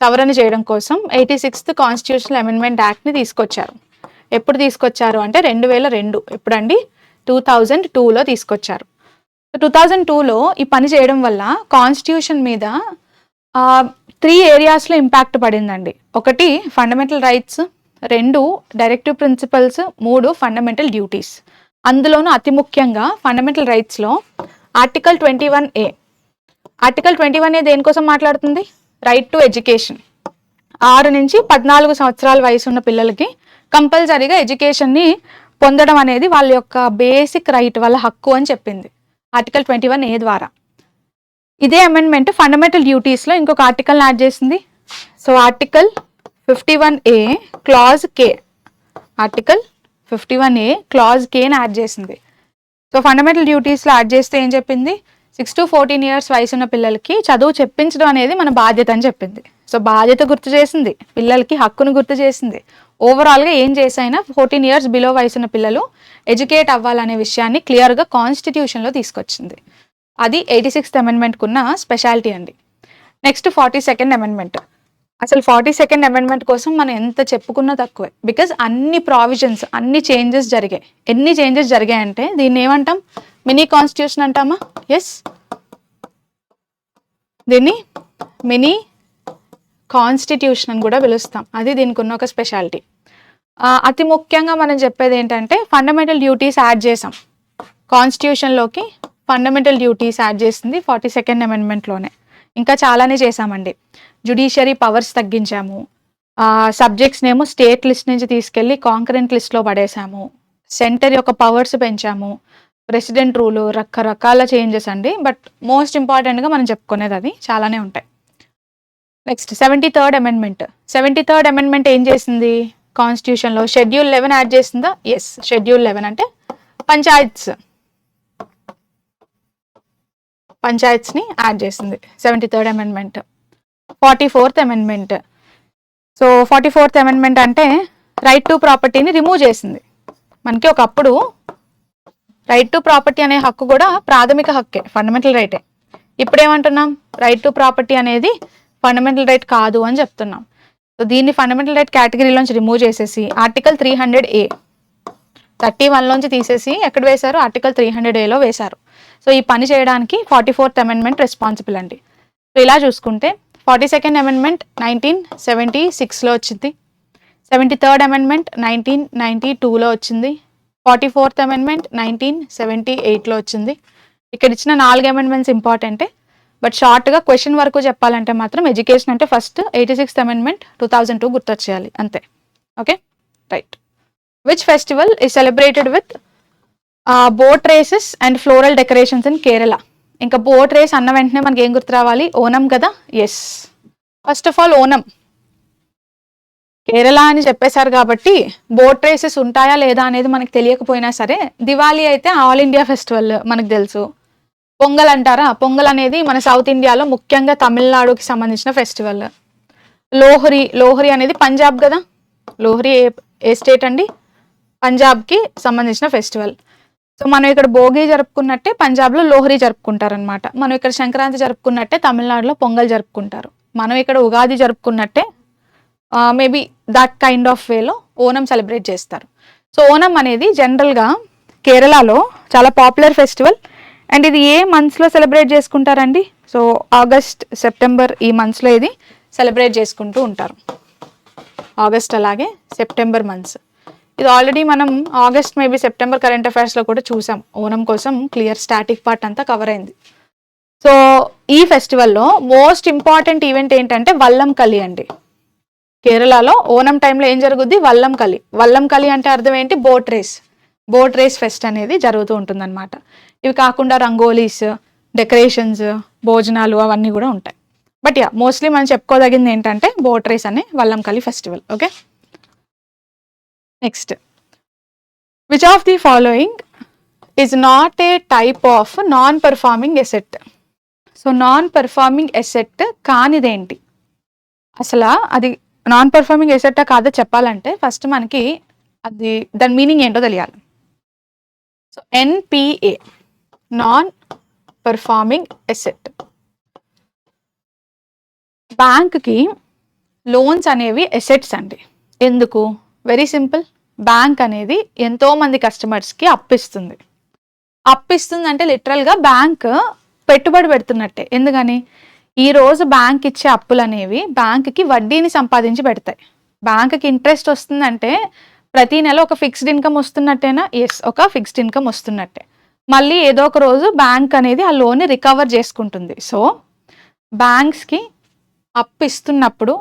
Speaker 1: సవరణ చేయడం కోసం 86th కాన్స్టిట్యూషనల్ అమెండ్మెంట్ యాక్ట్ని తీసుకొచ్చారు. ఎప్పుడు తీసుకొచ్చారు అంటే 2002. ఎప్పుడండి? 2002లో తీసుకొచ్చారు. 2002లో ఈ పని చేయడం వల్ల కాన్స్టిట్యూషన్ మీద 3 areasలో ఇంపాక్ట్ పడిందండి. 1 fundamental rights, 2 directive principles, 3 fundamental duties. అందులోనూ అతి ముఖ్యంగా fundamental రైట్స్లో article 21A. Article 21A దేనికోసం మాట్లాడుతుంది? Right to education. 6 నుంచి 14 సంవత్సరాల వయసు ఉన్న పిల్లలకి కంపల్సరీగా ఎడ్యుకేషన్ని పొందడం అనేది వాళ్ళ యొక్క బేసిక్ రైట్, వాళ్ళ హక్కు అని చెప్పింది ఆర్టికల్ 21A ద్వారా. ఇదే అమెండ్మెంట్ ఫండమెంటల్ డ్యూటీస్లో ఇంకొక ఆర్టికల్ని యాడ్ చేసింది. So article 51A clause K. Article 51A clause Kని యాడ్ చేసింది. సో ఫండమెంటల్ డ్యూటీస్లో యాడ్ చేస్తే ఏం చెప్పింది? 6 to 14 years వయసు ఉన్న పిల్లలకి చదువు చెప్పించడం అనేది మన బాధ్యత అని చెప్పింది. సో బాధ్యత గుర్తు చేసింది, పిల్లలకి హక్కును గుర్తు చేసింది. ఓవరాల్గా ఏం చేసైనా 14 years బిలో వయసు ఉన్న పిల్లలు ఎడ్యుకేట్ అవ్వాలనే విషయాన్ని క్లియర్గా కాన్స్టిట్యూషన్లో తీసుకొచ్చింది. అది 86th అమెండ్మెంట్కు ఉన్న స్పెషాలిటీ అండి. Next 42nd amendment. అసలు 42nd అమెండ్మెంట్ కోసం మనం ఎంత చెప్పుకున్నా తక్కువే. బికాజ్ అన్ని ప్రావిజన్స్, అన్ని చేంజెస్ జరిగాయి. ఎన్ని చేంజెస్ జరిగాయంటే దీన్ని ఏమంటాం? మినీ కాన్స్టిట్యూషన్ అంటామా? ఎస్, దీన్ని మినీ కాన్స్టిట్యూషన్ అని కూడా పిలుస్తాం. అది దీనికి ఉన్న ఒక స్పెషాలిటీ. అతి ముఖ్యంగా మనం చెప్పేది ఏంటంటే ఫండమెంటల్ డ్యూటీస్ యాడ్ చేసాం కాన్స్టిట్యూషన్లోకి. ఫండమెంటల్ డ్యూటీస్ యాడ్ చేసింది 42nd అమెండ్మెంట్లోనే. ఇంకా చాలానే చేసామండి. జ్యుడిషియరీ పవర్స్ తగ్గించాము, సబ్జెక్ట్స్నేమో స్టేట్ లిస్ట్ నుంచి తీసుకెళ్ళి కాంకరెంట్ లిస్ట్లో పడేసాము, సెంటర్ యొక్క పవర్స్ పెంచాము, ప్రెసిడెంట్ రూలు, రకరకాల చేంజెస్ అండి. బట్ మోస్ట్ ఇంపార్టెంట్గా మనం చెప్పుకునేది అది చాలానే ఉంటాయి. Next 73rd amendment. 73rd amendment ఏం చేసింది? కాన్స్టిట్యూషన్లో షెడ్యూల్ 11 యాడ్ చేసిందా? ఎస్, షెడ్యూల్ 11 అంటే పంచాయత్స్ని యాడ్ చేసింది 73rd amendment. 44th amendment. So 44th amendment అంటే రైట్ టు ప్రాపర్టీని రిమూవ్ చేసింది. మనకి ఒకప్పుడు రైట్ టు ప్రాపర్టీ అనే హక్కు కూడా ప్రాథమిక హక్కే, ఫండమెంటల్ రైటే. ఇప్పుడేమంటున్నాం? రైట్ టు ప్రాపర్టీ అనేది ఫండమెంటల్ రైట్ కాదు అని చెప్తున్నాం. సో దీన్ని ఫండమెంటల్ రైట్ కేటగిరీలోంచి రిమూవ్ చేసేసి ఆర్టికల్ 300A 31లోంచి తీసేసి ఎక్కడ వేశారు? ఆర్టికల్ 300Aలో వేశారు. సో ఈ పని చేయడానికి 44th అమెండ్మెంట్ రెస్పాన్సిబుల్ అండి. సో ఇలా చూసుకుంటే 42nd అమెండ్మెంట్ 1976లో వచ్చింది, 73rd అమెండ్మెంట్ 1992లో వచ్చింది, 44th అమెండ్మెంట్ 1978లో వచ్చింది. ఇక్కడ ఇచ్చిన 4 అమెండ్మెంట్స్ ఇంపార్టెంటే. బట్ షార్ట్గా క్వశ్చన్ వరకు చెప్పాలంటే మాత్రం ఎడ్యుకేషన్ అంటే ఫస్ట్ 86th అమెండ్మెంట్ 2002 గుర్తొచ్చేయాలి అంతే. Okay, right. Which festival is celebrated with boat races and floral decorations in Kerala? ఇంకా బోట్ రేస్ అన్న వెంటనే మనకి ఏం గుర్తు రావాలి? ఓనం కదా. Yes, first of all Onam. Kerala అని చెప్పేశారు కాబట్టి బోట్ రేసెస్ ఉంటాయా లేదా అనేది మనకు తెలియకపోయినా సరే, దివాళీ అయితే ఆల్ ఇండియా ఫెస్టివల్ మనకు తెలుసు. పొంగల్ అంటారా? పొంగల్ అనేది మన సౌత్ ఇండియాలో ముఖ్యంగా తమిళనాడుకి సంబంధించిన ఫెస్టివల్. లోహరి అనేది పంజాబ్ కదా. లోహరి ఏ స్టేట్ అండి? పంజాబ్కి సంబంధించిన ఫెస్టివల్. సో మనం ఇక్కడ భోగి జరుపుకున్నట్టే పంజాబ్లో లోహరి జరుపుకుంటారనమాట. మనం ఇక్కడ సంక్రాంతి జరుపుకున్నట్టే తమిళనాడులో పొంగల్ జరుపుకుంటారు. మనం ఇక్కడ ఉగాది జరుపుకున్నట్టే మేబీ దట్ కైండ్ ఆఫ్ వేలో ఓనం సెలబ్రేట్ చేస్తారు. సో ఓనం అనేది జనరల్గా కేరళలో చాలా పాపులర్ ఫెస్టివల్. అండ్ ఇది ఏ మంత్స్లో సెలబ్రేట్ చేసుకుంటారండి? సో ఆగస్ట్, సెప్టెంబర్ ఈ మంత్స్లో ఇది సెలబ్రేట్ చేసుకుంటూ ఉంటారు. ఆగస్ట్ అలాగే సెప్టెంబర్ మంత్స్. ఇది ఆల్రెడీ మనం ఆగస్ట్ మేబీ సెప్టెంబర్ కరెంట్ అఫైర్స్లో కూడా చూసాం. ఓనం కోసం క్లియర్ స్టాటిక్ పార్ట్ అంతా కవర్ అయింది. సో ఈ ఫెస్టివల్లో మోస్ట్ ఇంపార్టెంట్ ఈవెంట్ ఏంటంటే వల్లం కలి అండి. కేరళలో ఓనం టైంలో ఏం జరుగుద్ది? వల్లం కలి. వల్లం కలి అంటే అర్థం ఏంటి? బోట్ రేస్ ఫెస్ట్ అనేది జరుగుతూ ఉంటుందన్నమాట. ఇవి కాకుండా రంగోలీస్, డెకరేషన్స్, భోజనాలు అవన్నీ కూడా ఉంటాయి. బట్ యా, మోస్ట్లీ మనం చెప్పుకోదగింది ఏంటంటే బోట్ రేస్ అనే Vallam Kali festival. Okay, next. Which of the following is not a type of non performing asset? So non performing asset కానిదేంటి? అసలు అది నాన్ పర్ఫార్మింగ్ ఎసెట్టా కాదో చెప్పాలంటే ఫస్ట్ మనకి అది దాని మీనింగ్ ఏంటో తెలియాలి. So NPA, non performing asset. బ్యాంక్కి లోన్స్ అనేవి ఎసెట్స్ అండి. ఎందుకు? Very simple. బ్యాంక్ అనేది ఎంతోమంది కస్టమర్స్కి అప్పిస్తుంది అంటే లిటరల్గా బ్యాంక్ పెట్టుబడి పెడుతున్నట్టే. ఎందుకని? ఈరోజు బ్యాంక్ ఇచ్చే అప్పులు అనేవి బ్యాంక్కి వడ్డీని సంపాదించి పెడతాయి. బ్యాంక్కి ఇంట్రెస్ట్ వస్తుందంటే ప్రతి నెల ఒక ఫిక్స్డ్ ఇన్కమ్ వస్తున్నట్టేనా? ఎస్, ఒక ఫిక్స్డ్ ఇన్కమ్ వస్తున్నట్టే. మళ్ళీ ఏదో ఒక రోజు బ్యాంక్ అనేది ఆ లోన్ని రికవర్ చేసుకుంటుంది. సో బ్యాంక్స్కి అప్పు ఇస్తున్నప్పుడు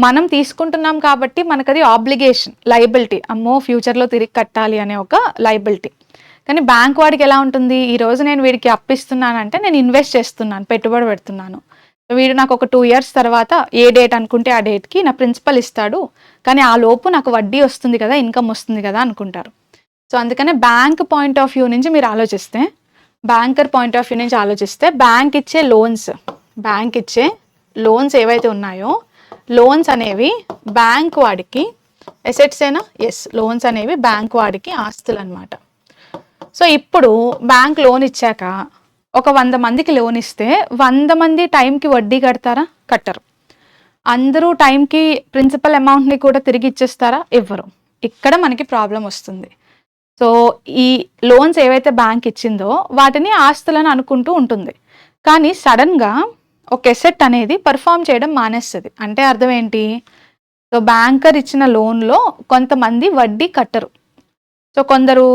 Speaker 1: మనం తీసుకుంటున్నాం కాబట్టి మనకు అది ఆబ్లిగేషన్, లయబిలిటీ. అమ్మో ఫ్యూచర్లో తిరిగి కట్టాలి అనే ఒక లయబిలిటీ. కానీ బ్యాంక్ వాడికి ఎలా ఉంటుంది? ఈరోజు నేను వీడికి అప్పిస్తున్నానంటే నేను ఇన్వెస్ట్ చేస్తున్నాను, పెట్టుబడి పెడుతున్నాను. వీడు నాకు ఒక 2 years తర్వాత ఏ డేట్ అనుకుంటే ఆ డేట్కి నా ప్రిన్సిపల్ ఇస్తాడు, కానీ ఆ లోపు నాకు వడ్డీ వస్తుంది కదా, ఇన్కమ్ వస్తుంది కదా అనుకుంటారు. సో అందుకనే బ్యాంక్ పాయింట్ ఆఫ్ వ్యూ నుంచి మీరు ఆలోచిస్తే, బ్యాంకర్ పాయింట్ ఆఫ్ వ్యూ నుంచి ఆలోచిస్తే బ్యాంక్ ఇచ్చే లోన్స్ బ్యాంక్ ఇచ్చే లోన్స్ ఏవైతే ఉన్నాయో లోన్స్ అనేవి బ్యాంక్ వాడికి ఎసెట్స్ ఏనా? ఎస్, లోన్స్ అనేవి బ్యాంక్ వాడికి ఆస్తులు అనమాట. సో ఇప్పుడు బ్యాంక్ లోన్ ఇచ్చాక ఒక 100 మందికి లోన్ ఇస్తే 100 మంది టైంకి వడ్డీ కడతారా? కట్టరు. అందరూ టైంకి ప్రిన్సిపల్ అమౌంట్ని కూడా తిరిగి ఇచ్చేస్తారా? ఇవ్వరు. ఇక్కడ మనకి ప్రాబ్లం వస్తుంది. సో ఈ లోన్స్ ఏవైతే బ్యాంక్ ఇచ్చిందో వాటిని ఆస్తులను అనుకుంటూ ఉంటుంది. కానీ సడన్గా ఒక ఎసెట్ అనేది పర్ఫామ్ చేయడం మానేస్తుంది. అంటే అర్థం ఏంటి? సో బ్యాంకర్ ఇచ్చిన లోన్లో కొంతమంది వడ్డీ కట్టరు. సో కొందరు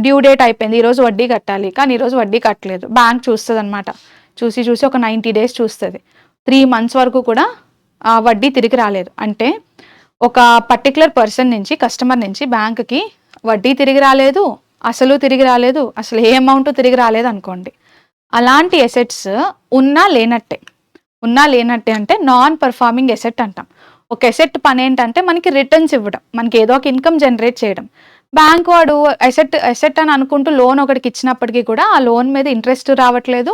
Speaker 1: డ్యూ డేట్ అయిపోయింది, ఈరోజు వడ్డీ కట్టాలి, కానీ ఈరోజు వడ్డీ కట్టలేదు. బ్యాంక్ చూస్తుంది అనమాట. చూసి ఒక 90 డేస్ చూస్తుంది. 3 months వరకు కూడా ఆ వడ్డీ తిరిగి రాలేదు. అంటే ఒక పర్టికులర్ పర్సన్ నుంచి, కస్టమర్ నుంచి బ్యాంక్కి వడ్డీ తిరిగి రాలేదు, అసలు తిరిగి రాలేదు, అసలు ఏ అమౌంట్ తిరిగి రాలేదు అనుకోండి. అలాంటి ఎసెట్స్ ఉన్నా లేనట్టే అంటే నాన్ పర్ఫార్మింగ్ ఎసెట్ అంటాం. ఒక ఎసెట్ పని ఏంటంటే మనకి రిటర్న్స్ ఇవ్వడం, మనకి ఏదో ఒక ఇన్కమ్ జనరేట్ చేయడం. బ్యాంక్ వాడు ఎసెట్ అని అనుకుంటూ లోన్ ఒకటికి ఇచ్చినప్పటికీ కూడా ఆ లోన్ మీద ఇంట్రెస్ట్ రావట్లేదు,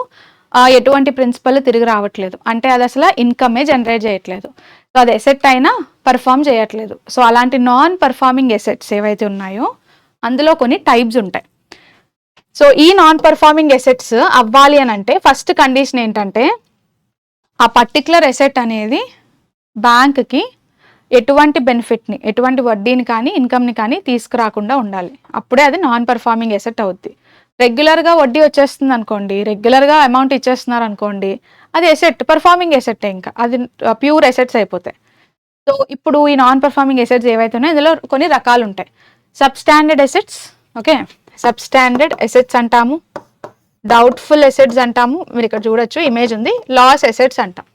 Speaker 1: ఎటువంటి ప్రిన్సిపల్ తిరిగి రావట్లేదు. అంటే అది అసలు ఇన్కమే జనరేట్ చేయట్లేదు. సో అది ఎసెట్ అయినా పర్ఫామ్ చేయట్లేదు. సో అలాంటి నాన్ పర్ఫార్మింగ్ ఎసెట్స్ ఏవైతే ఉన్నాయో అందులో కొన్ని టైప్స్ ఉంటాయి. సో ఈ నాన్ పర్ఫార్మింగ్ ఎసెట్స్ అవ్వాలి అని అంటే ఫస్ట్ కండిషన్ ఏంటంటే ఆ పర్టికులర్ ఎసెట్ అనేది బ్యాంక్కి ఎటువంటి బెనిఫిట్ని, ఎటువంటి వడ్డీని కానీ ఇన్కమ్ని కానీ తీసుకురాకుండా ఉండాలి. అప్పుడే అది నాన్ పర్ఫార్మింగ్ ఎసెట్ అవుద్ది. రెగ్యులర్గా వడ్డీ వచ్చేస్తుంది అనుకోండి, రెగ్యులర్గా అమౌంట్ ఇచ్చేస్తున్నారు అనుకోండి, అది ఎసెట్, పర్ఫార్మింగ్ ఎసెట్, ఇంకా అది ప్యూర్ ఎసెట్స్ అయిపోతాయి. సో ఇప్పుడు ఈ నాన్ పర్ఫార్మింగ్ ఎసెట్స్ ఏవైతే ఉన్నాయో ఇందులో కొన్ని రకాలు ఉంటాయి. Substandard assets, okay, substandard assets అంటాము, డౌట్ఫుల్ ఎసెట్స్ అంటాము, మీరు ఇక్కడ చూడొచ్చు ఇమేజ్ ఉంది, లాస్ ఎసెట్స్ అంటాం.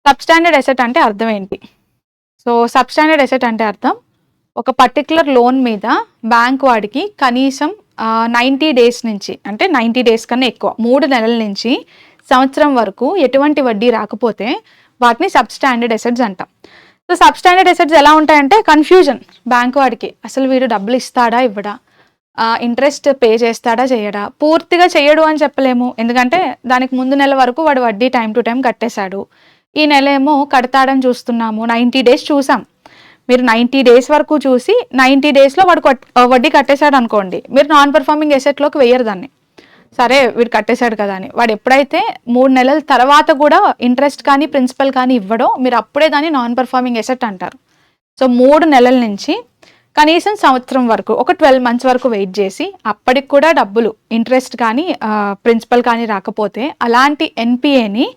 Speaker 1: సబ్స్టాండర్డ్ ఎసెట్ అంటే అర్థం ఏంటి? సో సబ్స్టాండర్డ్ ఎసెట్ అంటే అర్థం ఒక పర్టికులర్ లోన్ మీద బ్యాంక్ వాడికి కనీసం 90 days నుంచి, అంటే 90 days కన్నా ఎక్కువ, 3 నెలల నుంచి సంవత్సరం వరకు ఎటువంటి వడ్డీ రాకపోతే వాటిని సబ్స్టాండర్డ్ ఎసెట్స్ అంటాం. సో సబ్స్టాండర్డ్ ఎసెట్స్ ఎలా ఉంటాయంటే కన్ఫ్యూజన్ బ్యాంక్ వాడికి, అసలు వీడు డబ్బులు ఇస్తాడా ఇవ్వడా, ఇంట్రెస్ట్ పే చేస్తాడా చేయడా. పూర్తిగా చేయడు అని చెప్పలేము, ఎందుకంటే దానికి ముందు నెల వరకు వాడు వడ్డీ టైం టు టైం కట్టేశాడు. ఈ నెల ఏమో కడతాడని చూస్తున్నాము, 90 days చూసాం. మీరు 90 days వరకు చూసి 90 daysలో వాడు వడ్డీ కట్టేశాడు అనుకోండి, మీరు నాన్ పర్ఫార్మింగ్ ఎసెట్లోకి వెయ్యరు దాన్ని. సరే వీడు కట్టేశాడు కదా అని. వాడు ఎప్పుడైతే 3 నెలల తర్వాత కూడా ఇంట్రెస్ట్ కానీ ప్రిన్సిపల్ కానీ ఇవ్వడో మీరు అప్పుడే దాన్ని నాన్ పర్ఫార్మింగ్ ఎసెట్ అంటారు. సో 3 నెలల నుంచి కనీసం సంవత్సరం వరకు, ఒక 12 months వరకు వెయిట్ చేసి అప్పటికి కూడా డబ్బులు ఇంట్రెస్ట్ కానీ ప్రిన్సిపల్ కానీ రాకపోతే అలాంటి ఎన్పిఏని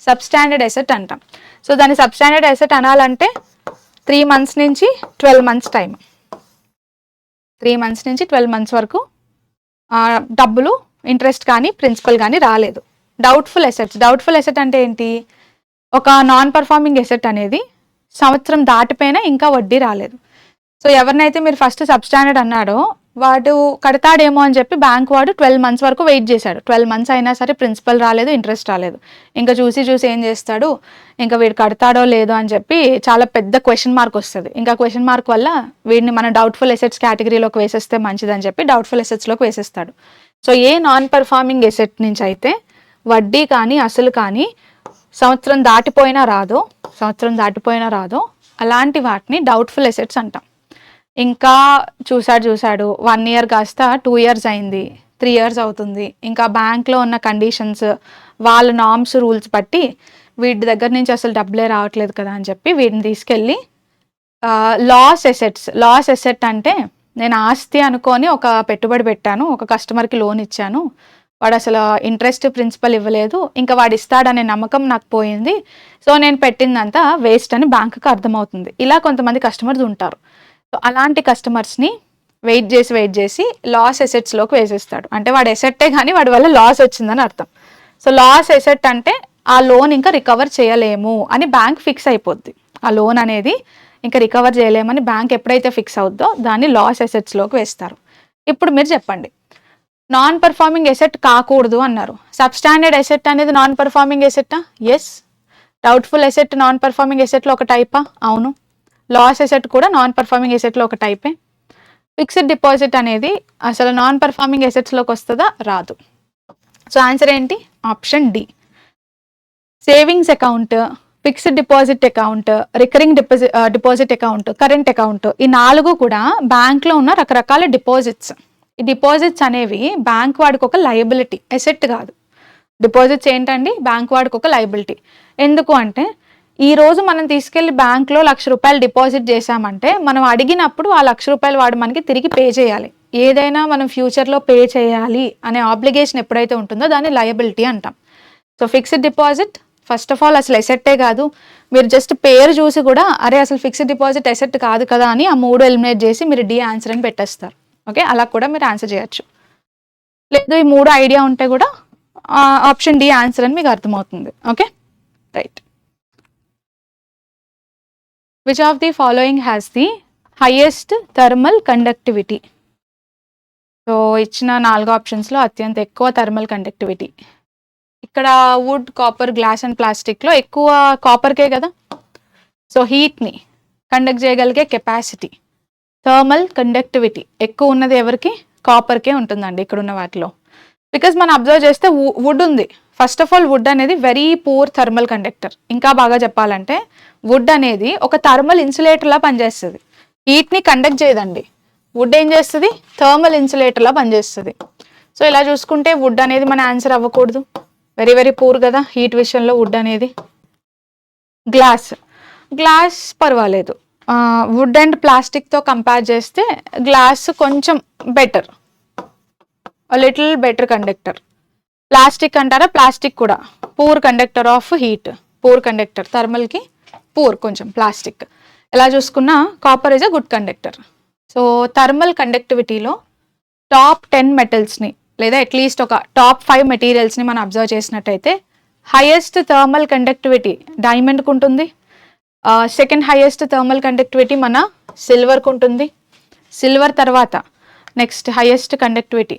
Speaker 1: సబ్స్టాండర్డ్ ఎసెట్ అంటాం. సో దాన్ని సబ్స్టాండర్డ్ ఎసెట్ అనాలంటే 3 months నుంచి 12 months టైం, 3 months నుంచి 12 months వరకు డబ్బులు ఇంట్రెస్ట్ కానీ ప్రిన్సిపల్ కానీ రాలేదు. డౌట్ఫుల్ ఎసెట్ అంటే ఏంటి? ఒక నాన్ పర్ఫార్మింగ్ ఎసెట్ అనేది సంవత్సరం దాటిపోయినా ఇంకా వడ్డీ రాలేదు. సో ఎవరినైతే మీరు ఫస్ట్ సబ్స్టాండర్డ్ అన్నాడో వాడు కడతాడేమో అని చెప్పి బ్యాంక్ వాడు 12 months వరకు వెయిట్ చేశాడు. 12 months అయినా సరే ప్రిన్సిపల్ రాలేదు, ఇంట్రెస్ట్ రాలేదు. ఇంకా చూసి ఏం చేస్తాడు, ఇంకా వీడు కడతాడో లేదో అని చెప్పి చాలా పెద్ద క్వశ్చన్ మార్క్ వస్తుంది. ఇంకా క్వశ్చన్ మార్క్ వల్ల వీడిని మనం డౌట్ఫుల్ ఎసెట్స్ కేటగిరీలోకి వేసేస్తే మంచిదని చెప్పి డౌట్ఫుల్ ఎసెట్స్లోకి వేసేస్తాడు. సో ఏ నాన్ పర్ఫార్మింగ్ ఎసెట్ నుంచి అయితే వడ్డీ కానీ అసలు కానీ సంవత్సరం దాటిపోయినా రాదో అలాంటి వాటిని డౌట్ఫుల్ ఎసెట్స్ అంటాం. ఇంకా చూశాడు 1 year కాస్త 2 years అయింది, 3 years అవుతుంది. ఇంకా బ్యాంక్లో ఉన్న కండిషన్స్, వాళ్ళ నామ్స్ రూల్స్ బట్టి వీటి దగ్గర నుంచి అసలు డబ్బులే రావట్లేదు కదా అని చెప్పి వీటిని తీసుకెళ్ళి లాస్ ఎసెట్ అంటే నేను ఆస్తి అనుకొని ఒక పెట్టుబడి పెట్టాను, ఒక కస్టమర్కి లోన్ ఇచ్చాను, వాడు అసలు ఇంట్రెస్ట్ ప్రిన్సిపల్ ఇవ్వలేదు, ఇంకా వాడు ఇస్తాడనే నమ్మకం నాకు పోయింది, సో నేను పెట్టిందంతా వేస్ట్ అని బ్యాంకుకి అర్థమవుతుంది. ఇలా కొంతమంది కస్టమర్స్ ఉంటారు. సో అలాంటి కస్టమర్స్ని వెయిట్ చేసి లాస్ ఎసెట్స్లోకి వేసేస్తాడు. అంటే వాడు ఎసెట్టే కానీ వాడి వల్ల లాస్ వచ్చిందని అర్థం. సో లాస్ ఎసెట్ అంటే ఆ లోన్ ఇంకా రికవర్ చేయలేము అని బ్యాంక్ ఫిక్స్ అయిపోద్ది. ఆ లోన్ అనేది ఇంకా రికవర్ చేయలేమని బ్యాంక్ ఎప్పుడైతే ఫిక్స్ అవుద్దో దాన్ని లాస్ ఎసెట్స్లోకి వేస్తారు. ఇప్పుడు మీరు చెప్పండి, నాన్ పర్ఫార్మింగ్ ఎసెట్ కాకూడదు అన్నారు. సబ్స్టాండర్డ్ ఎసెట్ అనేది నాన్ పర్ఫార్మింగ్ ఎసెట్టా? Yes. Doubtful asset non performing ఎసెట్లో ఒక టైపా? అవును. లాస్ ఎసెట్ కూడా నాన్ పర్ఫార్మింగ్ ఎసెట్లో ఒక టైపే. ఫిక్స్డ్ డిపాజిట్ అనేది అసలు నాన్ పర్ఫార్మింగ్ ఎసెట్స్లోకి వస్తుందా? రాదు. సో ఆన్సర్ ఏంటి? Option D. Savings account, fixed deposit account, recurring deposit account, current account, ఈ 4 కూడా బ్యాంక్లో ఉన్న రకరకాల డిపాజిట్స్. ఈ డిపాజిట్స్ అనేవి బ్యాంక్ వాడికి ఒక లయబిలిటీ, ఎసెట్ కాదు. డిపాజిట్స్ ఏంటండి, బ్యాంక్ వాడికి ఒక లయబిలిటీ. ఎందుకు అంటే ఈ రోజు మనం తీసుకెళ్లి బ్యాంక్లో ₹1,00,000 డిపాజిట్ చేశామంటే మనం అడిగినప్పుడు ఆ ₹1,00,000 వాడు మనకి తిరిగి పే చేయాలి. ఏదైనా మనం ఫ్యూచర్లో పే చేయాలి అనే ఆబ్లిగేషన్ ఎప్పుడైతే ఉంటుందో దాన్ని లయబిలిటీ అంటాం. So fixed deposit first of all అసలు ఎసెట్టే కాదు. మీరు జస్ట్ పేరు చూసి కూడా అరే అసలు ఫిక్స్డ్ డిపాజిట్ ఎసెట్ కాదు కదా అని ఆ 3 ఎలిమినేట్ చేసి మీరు డి ఆన్సర్ అని పెట్టేస్తారు. ఓకే, అలా కూడా మీరు ఆన్సర్ చేయొచ్చు. లేదు ఈ 3 ఐడియా ఉంటే కూడా ఆప్షన్ డి ఆన్సర్ అని మీకు అర్థమవుతుంది. Okay, right. Which of the following has the highest thermal conductivity? So ఇచ్చిన 4 ఆప్షన్స్లో అత్యంత ఎక్కువ థర్మల్ కండక్టివిటీ. ఇక్కడ వుడ్, కాపర్, గ్లాస్ అండ్ ప్లాస్టిక్లో ఎక్కువ కాపర్కే కదా. సో హీట్ని కండక్ట్ చేయగలిగే కెపాసిటీ, థర్మల్ కండక్టివిటీ ఎక్కువ ఉన్నది ఎవరికి? కాపర్కే ఉంటుందండి ఇక్కడ ఉన్న వాటిలో. బికాజ్ మనం అబ్జర్వ్ చేస్తే వుడ్ ఉంది. ఫస్ట్ ఆఫ్ ఆల్ వుడ్ అనేది వెరీ పూర్ థర్మల్ కండక్టర్. ఇంకా బాగా చెప్పాలంటే వుడ్ అనేది ఒక థర్మల్ ఇన్సులేటర్లా పనిచేస్తుంది. హీట్ని కండక్ట్ చేయదండి. వుడ్ ఏం చేస్తుంది? థర్మల్ ఇన్సులేటర్లా పనిచేస్తుంది. సో ఇలా చూసుకుంటే వుడ్ అనేది మన ఆన్సర్ అవ్వకూడదు. వెరీ వెరీ పూర్ కదా హీట్ విషయంలో వుడ్ అనేది. గ్లాస్ పర్వాలేదు. వుడ్ అండ్ ప్లాస్టిక్తో కంపేర్ చేస్తే గ్లాస్ కొంచెం better, little better conductor. Plastic అంటారా? ప్లాస్టిక్ కూడా poor conductor of heat, poor conductor, థర్మల్కి పూర్ కొంచెం ప్లాస్టిక్. ఎలా చూసుకున్నా copper is a good conductor. So thermal కండక్టివిటీలో టాప్ 10 మెటల్స్ని లేదా అట్లీస్ట్ ఒక టాప్ 5 మెటీరియల్స్ని మనం అబ్జర్వ్ చేసినట్టయితే హైయెస్ట్ థర్మల్ కండక్టివిటీ డైమండ్కి ఉంటుంది. సెకండ్ హైయెస్ట్ థర్మల్ కండక్టివిటీ మన సిల్వర్కి ఉంటుంది. సిల్వర్ తర్వాత next highest conductivity,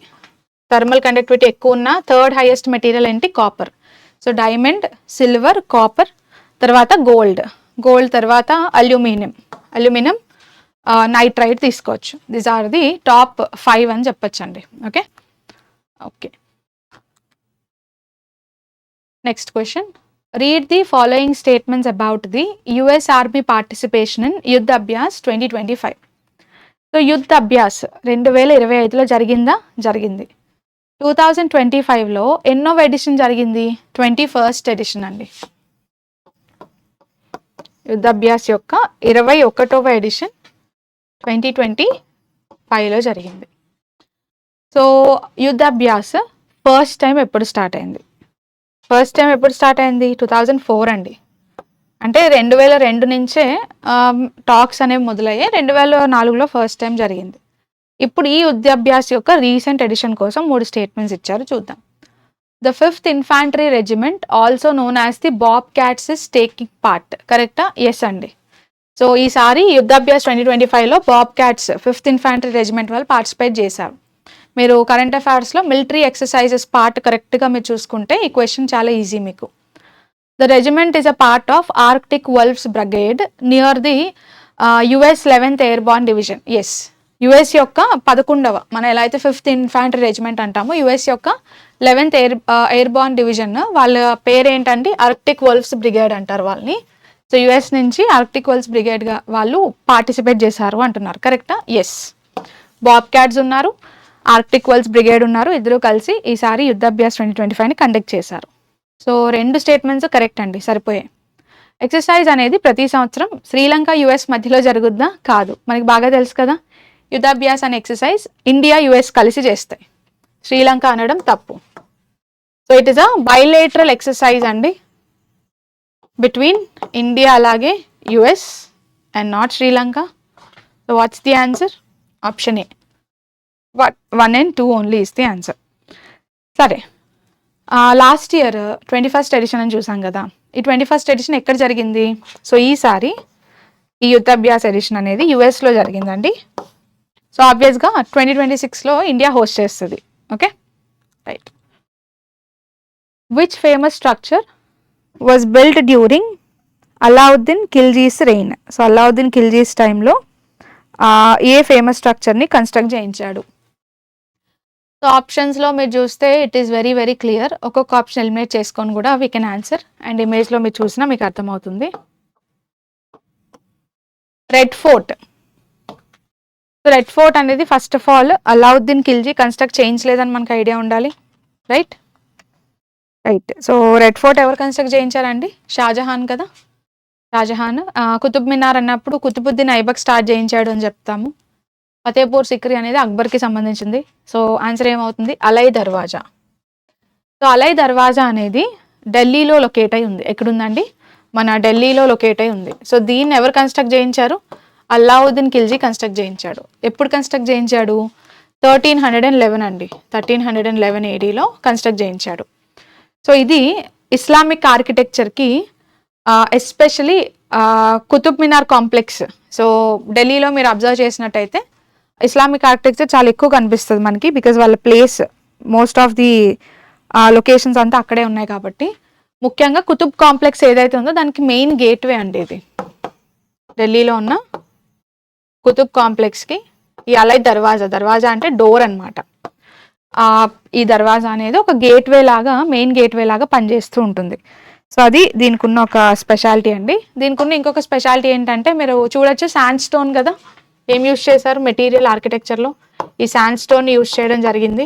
Speaker 1: thermal conductivity ఎక్కువ ఉన్న థర్డ్ హైయెస్ట్ మెటీరియల్ ఏంటి? Copper. So diamond, silver, copper, తర్వాత గోల్డ్ తర్వాత అల్యూమినియం, నైట్రైడ్ తీసుకోవచ్చు. దీస్ ఆర్ ది టాప్ 5 అని చెప్పొచ్చండి. Okay, next question. Read the following statements about the US army participation in Yudh Abhyas 2025. So Yudh Abhyas 2025లో జరిగిందా? జరిగింది. 2025లో ఎన్నో ఎడిషన్ జరిగింది? 21st ఎడిషన్ అండి. యుద్ధ అభ్యాస్ యొక్క 21వ ఎడిషన్ 2025లో జరిగింది. సో యుద్ధ అభ్యాస్ ఫస్ట్ టైం ఎప్పుడు స్టార్ట్ అయింది? 2004 అండి. అంటే 2002 నుంచే టాక్స్ అనేవి మొదలయ్యాయి. 2004లో ఫస్ట్ టైం జరిగింది. ఇప్పుడు ఈ యుద్ధాభ్యాస్ యొక్క రీసెంట్ ఎడిషన్ కోసం 3 స్టేట్మెంట్స్ ఇచ్చారు, చూద్దాం. The 5th infantry regiment also known as the Bobcats is taking part. కరెక్టా? ఎస్ అండి. సో ఈసారి యుద్ధాభ్యాస్ 2025లో Bobcats 5th infantry regiment వాళ్ళు పార్టిసిపేట్ చేశారు. మీరు కరెంట్ అఫైర్స్లో మిలిటరీ ఎక్సర్సైజెస్ పార్ట్ కరెక్ట్గా మీరు చూసుకుంటే ఈ క్వశ్చన్ చాలా ఈజీ మీకు. The regiment is a part of Arctic Wolves brigade near the US 11th airborne division. Yes, US యొక్క 11వ, మనం ఎలా అయితే 5th ఇన్ఫాంట్రీ రెజిమెంట్ అంటామో యుఎస్ యొక్క 11th ఎయిర్బార్న్ డివిజన్ వాళ్ళ పేరు ఏంటంటే ఆర్క్టిక్ వల్ఫ్స్ బ్రిగేడ్ అంటారు వాళ్ళని. సో యుఎస్ నుంచి ఆర్క్టిక్ వల్ఫ్స్ బ్రిగేడ్గా వాళ్ళు పార్టిసిపేట్ చేశారు అంటున్నారు. కరెక్టా? ఎస్. బాబ్ క్యాట్స్ ఉన్నారు, ఆర్క్టిక్ వల్ఫ్స్ బ్రిగేడ్ ఉన్నారు, ఇద్దరు కలిసి ఈసారి యుద్ధాభ్యాస్ 2025ని కండక్ట్ చేశారు. సో 2 స్టేట్మెంట్స్ కరెక్ట్ అండి, సరిపోయాయి. ఎక్సర్సైజ్ అనేది ప్రతి సంవత్సరం శ్రీలంక US మధ్యలో జరుగుద్దా? కాదు, మనకి బాగా తెలుసు కదా. యుద్ధాభ్యాస్ అనే ఎక్సర్సైజ్ ఇండియా US కలిసి చేస్తాయి, శ్రీలంక అనడం తప్పు. So it is a bilateral exercise అండి బిట్వీన్ ఇండియా అలాగే US and not Sri Lanka. So what's the answer? Option A, 1 and 2 only is the answer. సరే, లాస్ట్ ఇయర్ 21st ఎడిషన్ అని చూసాం కదా, ఈ 21st ఎడిషన్ ఎక్కడ జరిగింది? సో ఈసారి ఈ యుద్ధాభ్యాస్ ఎడిషన్ అనేది యుఎస్లో జరిగిందండి. సో ఆబ్వియస్గా 2026లో ఇండియా హోస్ట్ చేస్తుంది. Okay, right. Which famous structure was built during Alauddin Khilji's reign? So Alauddin Khilji's టైంలో ఏ ఫేమస్ స్ట్రక్చర్ని కన్స్ట్రక్ట్ చేయించాడు? సో ఆప్షన్స్లో మీరు చూస్తే it is very very clear. ఒక్కొక్క ఆప్షన్ ఎలిమినేట్ చేసుకొని కూడా వీ కెన్ ఆన్సర్. అండ్ ఇమేజ్లో మీరు చూసినా మీకు అర్థమవుతుంది. Red fort. So red fort అనేది first of all Alauddin Khilji construct చేయించలేదని మనకు ఐడియా ఉండాలి. రైట్. సో రెడ్ ఫోర్ట్ ఎవరు కన్స్ట్రక్ట్ చేయించారండి? షాజహాన్ కదా. షాజహాన్. కుతుబ్ మినార్ అన్నప్పుడు కుతుబుద్దీన్ ఐబక్ స్టార్ట్ చేయించాడు అని చెప్తాము. ఫతేపూర్ సిక్రీ అనేది అక్బర్కి సంబంధించింది. సో ఆన్సర్ ఏమవుతుంది? అలై దర్వాజా. సో అలై దర్వాజా అనేది ఢిల్లీలో లొకేట్ అయి ఉంది. ఎక్కడుందండి? మన ఢిల్లీలో లొకేట్ అయి ఉంది. సో దీన్ని ఎవరు కన్స్ట్రక్ట్ చేయించారు? అలావుద్దీన్ ఖిల్జీ కన్స్ట్రక్ట్ చేయించాడు. ఎప్పుడు కన్స్ట్రక్ట్ చేయించాడు? 1311 అండి. 1311 ADలో కన్స్ట్రక్ట్ చేయించాడు. సో ఇది ఇస్లామిక్ ఆర్కిటెక్చర్కి ఎస్పెషలీ కుతుబ్ మినార్ కాంప్లెక్స్. సో ఢిల్లీలో మీరు అబ్జర్వ్ చేసినట్టయితే ఇస్లామిక్ ఆర్కిటెక్చర్ చాలా ఎక్కువ కనిపిస్తుంది మనకి, బికాజ్ వాళ్ళ place most of the locations అంతా అక్కడే ఉన్నాయి కాబట్టి. ముఖ్యంగా కుతుబ్ కాంప్లెక్స్ ఏదైతే ఉందో దానికి మెయిన్ గేట్వే అండి ఇది. ఢిల్లీలో ఉన్న కుతుబ్ కాంప్లెక్స్కి ఈ అలై దర్వాజా, దర్వాజా అంటే డోర్ అనమాట. ఈ దర్వాజా అనేది ఒక గేట్వే లాగా, మెయిన్ గేట్వే లాగా పనిచేస్తూ ఉంటుంది. సో అది దీనికి ఉన్న ఒక స్పెషాలిటీ అండి. దీనికి ఉన్న ఇంకొక స్పెషాలిటీ ఏంటంటే మీరు చూడొచ్చు, శాండ్ స్టోన్ కదా. ఏం యూజ్ చేశారు మెటీరియల్ ఆర్కిటెక్చర్లో? ఈ శాండ్ స్టోన్ యూజ్ చేయడం జరిగింది.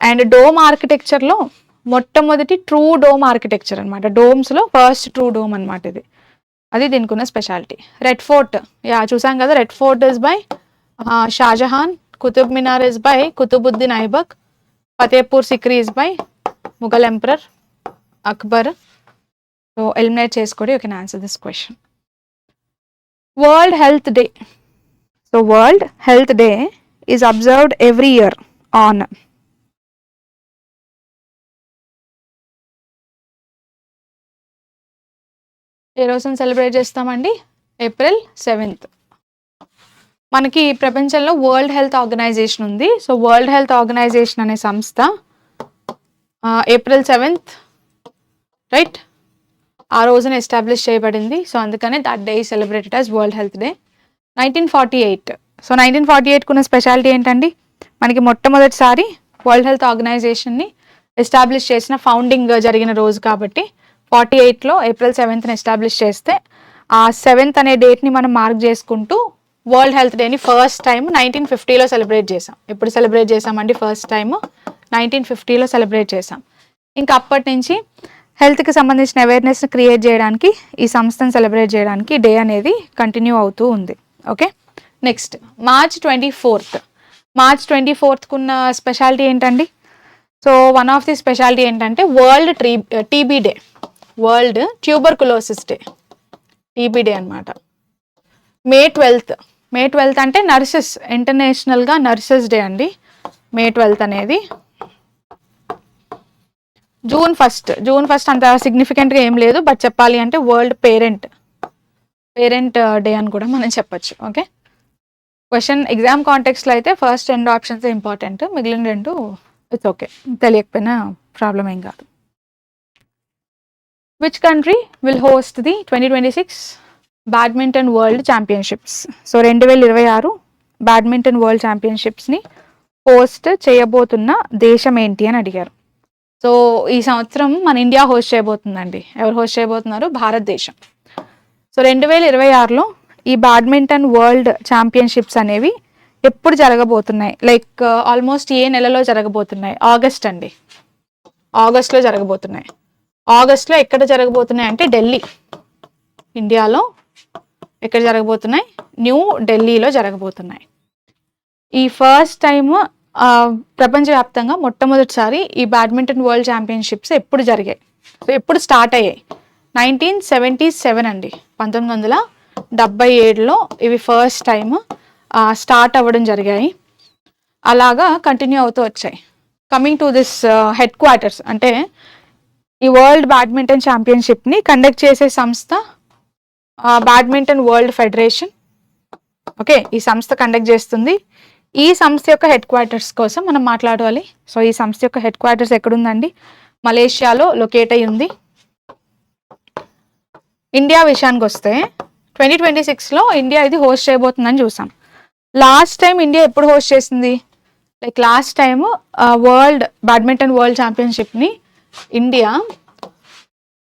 Speaker 1: అండ్ డోమ్ ఆర్కిటెక్చర్లో మొట్టమొదటి ట్రూ డోమ్ ఆర్కిటెక్చర్ అనమాట. డోమ్స్లో ఫస్ట్ ట్రూ డోమ్ అనమాట ఇది. అది దీనికి ఉన్న స్పెషాలిటీ. రెడ్ ఫోర్ట్ చూసాం కదా. Red fort is by Shahjahan, Qutub Minar is by Qutubuddin Aibak, Fatehpur Sikri is by Mughal emperor Akbar. So eliminate చేసుకోండి. You can answer this question. World health day. So world health day is observed every year on ఏ రోజున celebrate చేస్తామండి? April 7th. మనకి ప్రపంచంలో world health organization ఉంది. So world health organization అనే సంస్థ April 7th right ఆ రోజున ఎస్టాబ్లిష్ చేయబడింది. సో అందుకనే that day celebrated as world health day. 1948. So 1948 కున్న స్పెషాలిటీ ఏంటండి? మనకి మొట్టమొదటిసారి వరల్డ్ హెల్త్ ఆర్గనైజేషన్ని ఎస్టాబ్లిష్ చేసిన ఫౌండింగ్ జరిగిన రోజు కాబట్టి 48లో April 7th ఎస్టాబ్లిష్ చేస్తే ఆ 7th అనే డేట్ని మనం మార్క్ చేసుకుంటూ వరల్డ్ హెల్త్ డేని ఫస్ట్ టైం 1950లో సెలబ్రేట్ చేసాం. ఎప్పుడు సెలబ్రేట్ చేసామండి? ఫస్ట్ టైం 1950లో సెలబ్రేట్ చేసాం. ఇంకా అప్పటి నుంచి హెల్త్కి సంబంధించిన అవేర్నెస్ని క్రియేట్ చేయడానికి, ఈ సంస్థను సెలబ్రేట్ చేయడానికి డే అనేది కంటిన్యూ అవుతూ ఉంది. Okay. Next March 24th. March 24th కున్న స్పెషాలిటీ ఏంటండి? So one of the speciality ఏంటంటే world TB day, world tuberculosis day, TB day అనమాట. May 12th అంటే నర్సెస్, ఇంటర్నేషనల్గా నర్సెస్ డే అండి. May 12th అనేది. June 1st అంత సిగ్నిఫికెంట్గా ఏం లేదు, బట్ చెప్పాలి అంటే వరల్డ్ పేరెంట్ డే అని కూడా మనం చెప్పచ్చు. ఓకే. క్వశ్చన్ ఎగ్జామ్ కాంటెక్స్లో అయితే ఫస్ట్ 2 ఆప్షన్స్ ఇంపార్టెంట్, మిగిలిన 2 ఇట్స్ ఓకే, తెలియకపోయినా ప్రాబ్లం ఏం కాదు. Which country will host the 2026 badminton world championships? So 2026 badminton world ఛాంపియన్షిప్స్ని హోస్ట్ చేయబోతున్న దేశం ఏంటి అని అడిగారు. సో ఈ సంవత్సరం మన ఇండియా హోస్ట్ చేయబోతుందండి. ఎవరు హోస్ట్ చేయబోతున్నారు? భారతదేశం. సో 2026లో ఈ బ్యాడ్మింటన్ వరల్డ్ ఛాంపియన్షిప్స్ అనేవి ఎప్పుడు జరగబోతున్నాయి? లైక్ ఆల్మోస్ట్ ఏ నెలలో జరగబోతున్నాయి? ఆగస్ట్ అండి. ఆగస్ట్లో జరగబోతున్నాయి. ఆగస్ట్లో ఎక్కడ జరగబోతున్నాయి అంటే ఢిల్లీ, ఇండియాలో. ఎక్కడ జరగబోతున్నాయి? న్యూ ఢిల్లీలో జరగబోతున్నాయి. ఈ ఫస్ట్ టైం ప్రపంచవ్యాప్తంగా మొట్టమొదటిసారి ఈ బ్యాడ్మింటన్ వరల్డ్ ఛాంపియన్షిప్స్ ఎప్పుడు జరిగాయి? ఎప్పుడు స్టార్ట్ అయ్యాయి? 1977 అండి. 1977లో ఇవి ఫస్ట్ టైం స్టార్ట్ అవ్వడం జరిగాయి. అలాగా కంటిన్యూ అవుతూ వచ్చాయి. Coming to this head quarters, అంటే ఈ వరల్డ్ బ్యాడ్మింటన్ ఛాంపియన్షిప్ని కండక్ట్ చేసే సంస్థ బ్యాడ్మింటన్ వరల్డ్ ఫెడరేషన్. ఓకే, ఈ సంస్థ కండక్ట్ చేస్తుంది. ఈ సంస్థ యొక్క హెడ్ క్వార్టర్స్ కోసం మనం మాట్లాడాలి. సో ఈ సంస్థ యొక్క హెడ్ క్వార్టర్స్ ఎక్కడుందండి? మలేషియాలో లొకేట్ అయి ఉంది. ఇండియా విషయానికి వస్తే 2026లో ఇండియా ఇది హోస్ట్ చేయబోతుందని చూసాం. లాస్ట్ టైం ఇండియా ఎప్పుడు హోస్ట్ చేసింది? Like last time badminton world ఛాంపియన్షిప్ని ఇండియా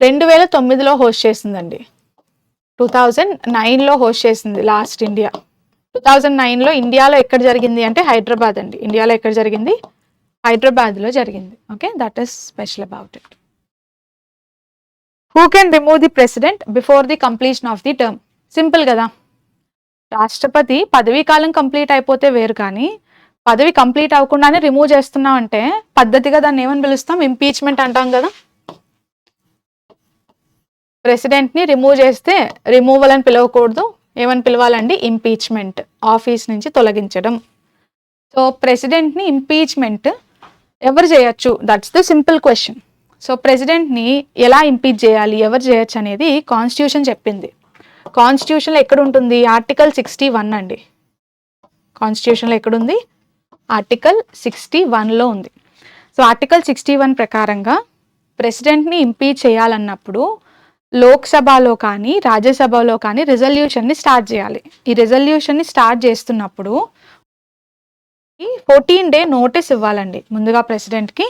Speaker 1: 2009లో హోస్ట్ చేసిందండి. 2009లో హోస్ట్ చేసింది లాస్ట్ ఇండియా. 2009లో ఇండియాలో ఎక్కడ జరిగింది అంటే హైదరాబాద్ అండి. ఇండియాలో ఎక్కడ జరిగింది? హైదరాబాద్లో జరిగింది. Okay, that is special about it. Who can remove the president before the completion of the term? Simple కదా, రాష్ట్రపతి పదవీ కాలం కంప్లీట్ అయిపోతే వేరు, కానీ పదవి కంప్లీట్ అవ్వకుండానే రిమూవ్ చేస్తున్నాం అంటే పద్ధతిగా దాన్ని ఏమని పిలుస్తాం? ఇంపీచ్మెంట్ అంటాం కదా. ప్రెసిడెంట్ని రిమూవ్ చేస్తే రిమూవల్ అని పిలవకూడదు, ఏమని పిలవాలండి? ఇంపీచ్మెంట్, ఆఫీస్ నుంచి తొలగించడం. సో ప్రెసిడెంట్ని ఇంపీచ్మెంట్ ఎవరు చేయొచ్చు? That's the simple question. So ప్రెసిడెంట్ని ఎలా ఇంపీచ్ చేయాలి, ఎవరు చేయొచ్చు అనేది కాన్స్టిట్యూషన్ చెప్పింది. కాన్స్టిట్యూషన్లో ఎక్కడ ఉంటుంది? ఆర్టికల్ 61 అండి. కాన్స్టిట్యూషన్లో ఎక్కడుంది? ఆర్టికల్ 61లో ఉంది. సో ఆర్టికల్ 61 ప్రకారంగా ప్రెసిడెంట్ని ఇంపీచ్ చేయాలన్నప్పుడు లోక్సభలో కానీ రాజ్యసభలో కానీ రిజల్యూషన్ని స్టార్ట్ చేయాలి. ఈ రిజల్యూషన్ని స్టార్ట్ చేస్తున్నప్పుడు 14 డే నోటీస్ ఇవ్వాలండి ముందుగా ప్రెసిడెంట్కి.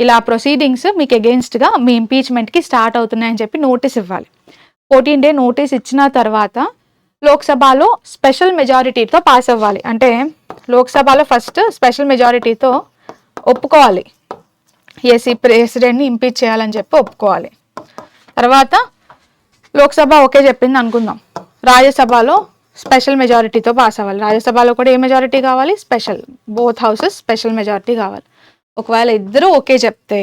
Speaker 1: ఇలా ప్రొసీడింగ్స్ మీకు అగెయిన్స్ట్గా మీ ఇంపీచ్మెంట్కి స్టార్ట్ అవుతున్నాయని చెప్పి నోటీస్ ఇవ్వాలి. 14 డే నోటీస్ ఇచ్చిన తర్వాత లోక్సభలో స్పెషల్ మెజారిటీతో పాస్ అవ్వాలి. అంటే లోక్సభలో ఫస్ట్ స్పెషల్ మెజారిటీతో ఒప్పుకోవాలి, ఎస్ ఈ ప్రెసిడెంట్ని ఇంపీచ్ చేయాలని చెప్పి ఒప్పుకోవాలి. తర్వాత లోక్సభ ఓకే చెప్పింది అనుకుందాం, రాజ్యసభలో స్పెషల్ మెజారిటీతో పాస్ అవ్వాలి. రాజ్యసభలో కూడా ఏ మెజారిటీ కావాలి? Special, both houses special majority కావాలి. ఒకవేళ ఇద్దరు ఓకే చెప్తే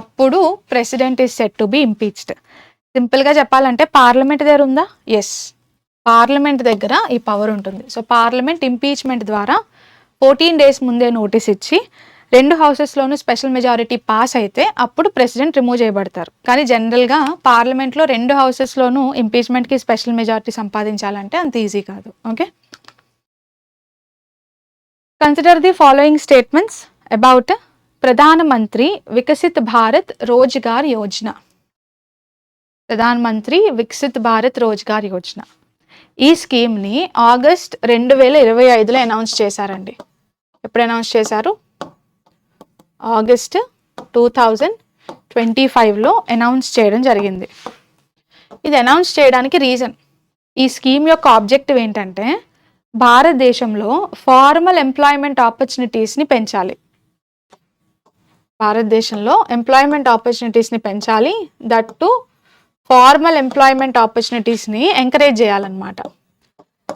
Speaker 1: అప్పుడు president is set to be impeached. సింపుల్గా చెప్పాలంటే పార్లమెంట్ దగ్గర ఉందా? ఎస్, పార్లమెంట్ దగ్గర ఈ పవర్ ఉంటుంది. సో పార్లమెంట్ ఇంపీచ్మెంట్ ద్వారా 14 డేస్ ముందే నోటీస్ ఇచ్చి 2 హౌసెస్లోనూ స్పెషల్ మెజారిటీ పాస్ అయితే అప్పుడు ప్రెసిడెంట్ రిమూవ్ చేయబడతారు. కానీ జనరల్గా పార్లమెంట్లో 2 హౌసెస్లోనూ ఇంపీచ్మెంట్కి స్పెషల్ మెజారిటీ సంపాదించాలంటే అంత ఈజీ కాదు. Okay, consider the following statements about Pradhan Mantri Viksit Bharat Rozgar Yojana. Pradhan Mantri Viksit Bharat Rozgar Yojana ఈ స్కీమ్ని ఆగస్ట్ 2025లో అనౌన్స్ చేశారండి. ఎప్పుడు అనౌన్స్ చేశారు? ఆగస్ట్ 2025లో అనౌన్స్ చేయడం జరిగింది. ఇది అనౌన్స్ చేయడానికి రీజన్, ఈ స్కీమ్ యొక్క ఆబ్జెక్టివ్ ఏంటంటే భారతదేశంలో ఫార్మల్ ఎంప్లాయ్మెంట్ ఆపర్చునిటీస్ని పెంచాలి. భారతదేశంలో ఎంప్లాయ్మెంట్ ఆపర్చునిటీస్ని పెంచాలి, దట్ టు ఫార్మల్ ఎంప్లాయ్మెంట్ ఆపర్చునిటీస్ని ఎంకరేజ్ చేయాలన్నమాట.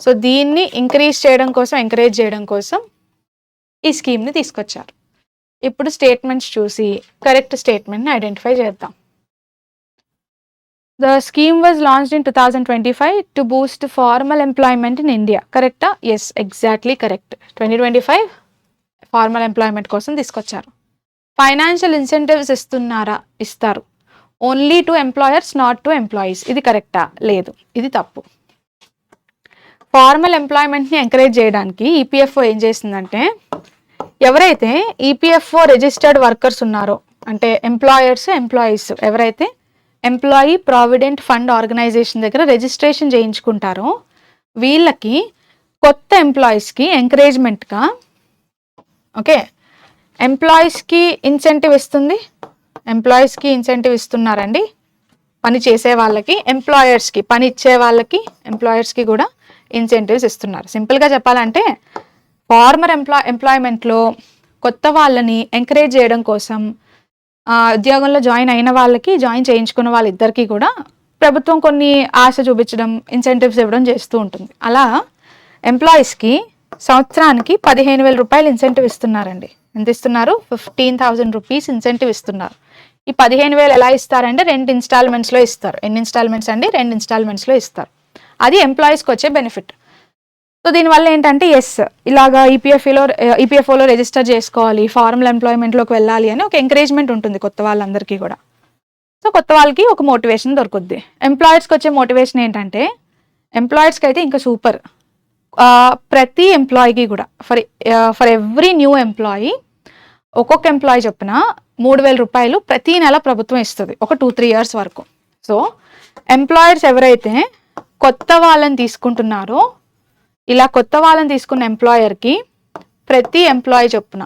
Speaker 1: సో దీన్ని ఎంకరేజ్ చేయడం కోసం ఈ స్కీమ్ని తీసుకొచ్చారు. ఇప్పుడు స్టేట్మెంట్స్ చూసి కరెక్ట్ స్టేట్మెంట్ని ఐడెంటిఫై చేద్దాం. The scheme was launched in 2025 to boost formal employment in India. కరెక్టా? Yes, exactly correct. 2025 formal employment కోసం తీసుకొచ్చారు. ఫైనాన్షియల్ ఇన్సెంటివ్స్ ఇస్తారు. Only to employers, not to employees. ఇది కరెక్టా? లేదు, ఇది తప్పు. ఫార్మల్ ఎంప్లాయ్మెంట్ని ఎంకరేజ్ చేయడానికి ఈపీఎఫ్ఓ ఏం చేసిందంటే ఎవరైతే ఈపీఎఫ్ఓ రిజిస్టర్డ్ వర్కర్స్ ఉన్నారో, అంటే ఎంప్లాయీస్ ఎవరైతే ఎంప్లాయీ ప్రావిడెంట్ ఫండ్ ఆర్గనైజేషన్ దగ్గర రిజిస్ట్రేషన్ చేయించుకుంటారో వీళ్ళకి కొత్త ఎంప్లాయీస్కి ఎంకరేజ్మెంట్గా ఓకే ఎంప్లాయీస్కి ఇన్సెంటివ్ ఇస్తుంది. ఎంప్లాయీస్కి ఇన్సెంటివ్ ఇస్తున్నారండి. పని చేసే వాళ్ళకి, ఎంప్లాయర్స్కి, పని ఇచ్చే వాళ్ళకి, ఎంప్లాయర్స్కి కూడా ఇన్సెంటివ్స్ ఇస్తున్నారు. సింపుల్గా చెప్పాలంటే ఫార్మర్ ఎంప్లాయ్మెంట్లో కొత్త వాళ్ళని ఎంకరేజ్ చేయడం కోసం ఉద్యోగంలో జాయిన్ అయిన వాళ్ళకి, జాయిన్ చేయించుకున్న వాళ్ళిద్దరికీ కూడా ప్రభుత్వం కొన్ని ఆశ చూపించడం, ఇన్సెంటివ్స్ ఇవ్వడం చేస్తూ ఉంటుంది. అలా ఎంప్లాయీస్కి సంవత్సరానికి 15,000 రూపాయలు ఇన్సెంటివ్ ఇస్తున్నారండి. ఎంత ఇస్తున్నారు? 15,000 రూపీస్ ఇన్సెంటివ్ ఇస్తున్నారు. ఈ 15,000 ఎలా ఇస్తారంటే 2 ఇన్స్టాల్మెంట్స్లో ఇస్తారు. ఎన్ని ఇన్స్టాల్మెంట్స్ అండి? 2 ఇన్స్టాల్మెంట్స్లో ఇస్తారు. అది ఎంప్లాయీస్కి వచ్చే బెనిఫిట్. సో దీనివల్ల ఏంటంటే ఎస్ ఇలాగా ఈపీఎఫ్ఓలో రిజిస్టర్ చేసుకోవాలి, ఫార్మల్ ఎంప్లాయ్మెంట్లోకి వెళ్ళాలి అని ఒక ఎంకరేజ్మెంట్ ఉంటుంది కొత్త వాళ్ళందరికీ కూడా. సో కొత్త వాళ్ళకి ఒక మోటివేషన్ దొరుకుద్ది. ఎంప్లాయర్స్కి వచ్చే మోటివేషన్ ఏంటంటే ఎంప్లాయర్స్కి అయితే ఇంకా సూపర్. ప్రతి ఎంప్లాయీకి కూడా ఫర్ ఎవ్రీ న్యూ ఎంప్లాయీ ఒక్కొక్క ఎంప్లాయీ చొప్పున 3,000 రూపాయలు ప్రతి నెల ప్రభుత్వం ఇస్తుంది ఒక 2-3 years వరకు. సో ఎంప్లాయర్స్ ఎవరైతే కొత్త వాళ్ళని తీసుకుంటున్నారో ఇలా కొత్త వాళ్ళని తీసుకున్న ఎంప్లాయర్కి ప్రతి ఎంప్లాయీ చొప్పున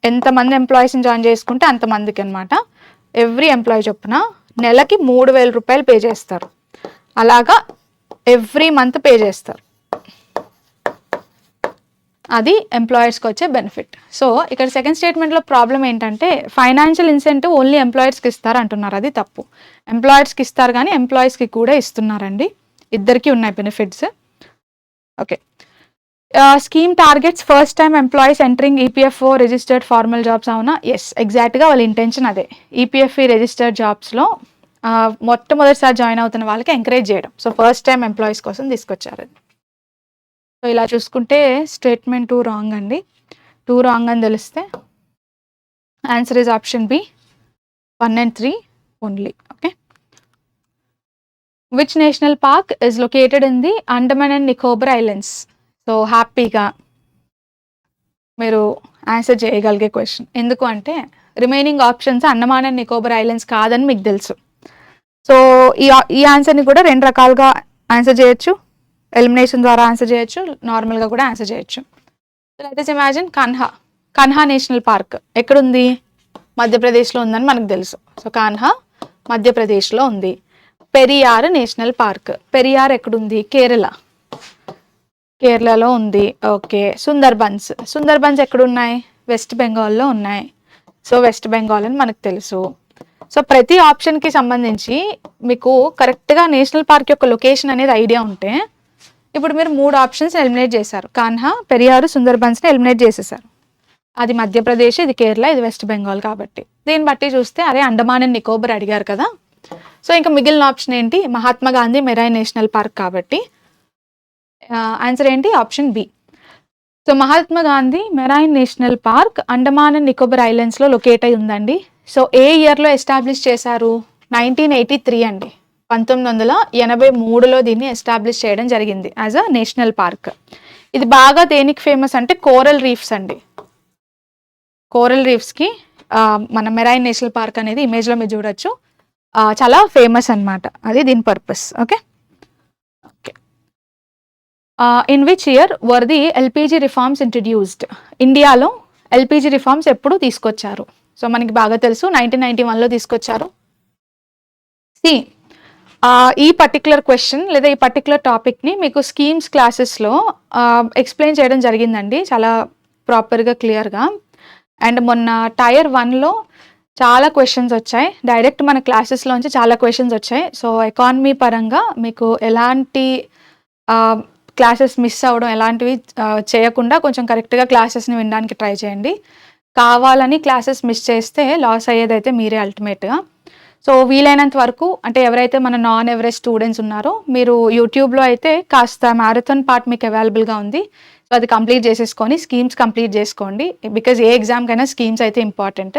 Speaker 1: ఎంతమంది ఎంప్లాయీస్ని జాయిన్ చేసుకుంటే అంతమందికి అనమాట. ఎవ్రీ ఎంప్లాయీ చొప్పున నెలకి 3,000 రూపాయలు పే చేస్తారు. అలాగా ఎవ్రీ మంత్ పే చేస్తారు. అది ఎంప్లాయర్స్కి వచ్చే బెనిఫిట్. సో ఇక్కడ సెకండ్ స్టేట్మెంట్లో ప్రాబ్లం ఏంటంటే ఫైనాన్షియల్ ఇన్సెంటివ్ ఓన్లీ ఎంప్లాయర్స్కి ఇస్తారు అంటున్నారు. అది తప్పు. ఎంప్లాయర్స్కి ఇస్తారు కానీ ఎంప్లాయీస్కి కూడా ఇస్తున్నారండి. ఇద్దరికి ఉన్నాయి benefits. Okay. Scheme targets first time employees entering EPFO registered formal jobs. అవునా? ఎస్, ఎగ్జాక్ట్గా వాళ్ళ ఇంటెన్షన్ అదే. ఈపీఎఫ్ఈ రిజిస్టర్డ్ జాబ్స్లో మొట్టమొదటిసారి జాయిన్ అవుతున్న వాళ్ళకి ఎంకరేజ్ చేయడం. సో ఫస్ట్ టైం ఎంప్లాయీస్ కోసం తీసుకొచ్చారు. సో ఇలా చూసుకుంటే స్టేట్మెంట్ 2 రాంగ్ అండి. 2 రాంగ్ అని తెలిస్తే answer is option B 1 and 3 only. Okay. Which national park is located in the Andaman and Nicobar islands? So హ్యాపీగా మీరు ఆన్సర్ చేయగలిగే క్వశ్చన్. ఎందుకు అంటే remaining options Andaman and Nicobar islands కాదని మీకు తెలుసు. సో ఈ ఆన్సర్ని కూడా 2 రకాలుగా ఆన్సర్ చేయొచ్చు. ఎలిమినేషన్ ద్వారా ఆన్సర్ చేయొచ్చు, నార్మల్గా కూడా ఆన్సర్ చేయొచ్చు. So let us imagine Kanha national park ఎక్కడుంది? మధ్యప్రదేశ్లో ఉందని మనకు తెలుసు. సో కన్హా మధ్యప్రదేశ్లో ఉంది. పెరియార్ నేషనల్ పార్క్, పెరియార్ ఎక్కడుంది? కేరళలో ఉంది. ఓకే. సుందర్బన్స్ ఎక్కడున్నాయి? వెస్ట్ బెంగాల్లో ఉన్నాయి. సో వెస్ట్ బెంగాల్ అని మనకు తెలుసు. సో ప్రతి ఆప్షన్కి సంబంధించి మీకు కరెక్ట్గా నేషనల్ పార్క్ యొక్క లొకేషన్ అనేది ఐడియా ఉంటే ఇప్పుడు మీరు 3 ఆప్షన్స్ ఎలిమినేట్ చేశారు. కాన్హా, పెరియారు, సుందర్బన్స్ని ఎలిమినేట్ చేసేసారు. అది మధ్యప్రదేశ్, ఇది కేరళ, ఇది వెస్ట్ బెంగాల్ కాబట్టి దీన్ని బట్టి చూస్తే అరే అండమాన్ అండ్ నికోబార్ అడిగారు కదా. సో ఇంకా మిగిలిన ఆప్షన్ ఏంటి? Mahatma Gandhi marine national park కాబట్టి ఆన్సర్ ఏంటి? Option B. So Mahatma Gandhi marine national park Andaman and Nicobar ఐలాండ్స్లో లొకేట్ అయి ఉందండి. సో ఏ ఇయర్లో ఎస్టాబ్లిష్ చేశారు? 1983 అండి. 1983లో దీన్ని ఎస్టాబ్లిష్ చేయడం జరిగింది యాజ్ అ నేషనల్ పార్క్. ఇది బాగా దేనికి ఫేమస్ అంటే కోరల్ రీఫ్స్ అండి. కోరల్ రీఫ్స్కి మన మెరైన్ నేషనల్ పార్క్ అనేది ఇమేజ్లో మీరు చూడొచ్చు, చాలా ఫేమస్ అన్నమాట. అది దీని purpose. Okay. Okay. In which year were the LPG reforms introduced? ఇండియాలో ఎల్పిజి రిఫార్మ్స్ ఎప్పుడు తీసుకొచ్చారు? సో మనకి బాగా తెలుసు 1991లో తీసుకొచ్చారు. సి ఈ పర్టికులర్ క్వశ్చన్ లేదా ఈ పర్టికులర్ టాపిక్ని మీకు స్కీమ్స్ క్లాసెస్లో ఎక్స్ప్లెయిన్ చేయడం జరిగిందండి, చాలా ప్రాపర్గా క్లియర్గా. అండ్ మొన్న టైర్ 1లో చాలా క్వశ్చన్స్ వచ్చాయి, డైరెక్ట్ మన క్లాసెస్లోంచి చాలా క్వశ్చన్స్ వచ్చాయి. సో ఎకానమీ పరంగా మీకు ఎలాంటి క్లాసెస్ మిస్ అవ్వడం ఎలాంటివి చేయకుండా కొంచెం కరెక్ట్గా క్లాసెస్ని వినడానికి ట్రై చేయండి. కావాలని క్లాసెస్ మిస్ చేస్తే లాస్ అయ్యేదైతే మీరే అల్టిమేట్గా. సో వీలైనంత వరకు అంటే ఎవరైతే మన నాన్ ఎవరెస్ట్ స్టూడెంట్స్ ఉన్నారో మీరు యూట్యూబ్లో అయితే కాస్త మ్యారథాన్ పార్ట్ మీకు అవైలబుల్గా ఉంది. సో అది కంప్లీట్ చేసేసుకొని స్కీమ్స్ కంప్లీట్ చేసుకోండి. బికాజ్ ఏ ఎగ్జామ్కైనా స్కీమ్స్ అయితే ఇంపార్టెంట్.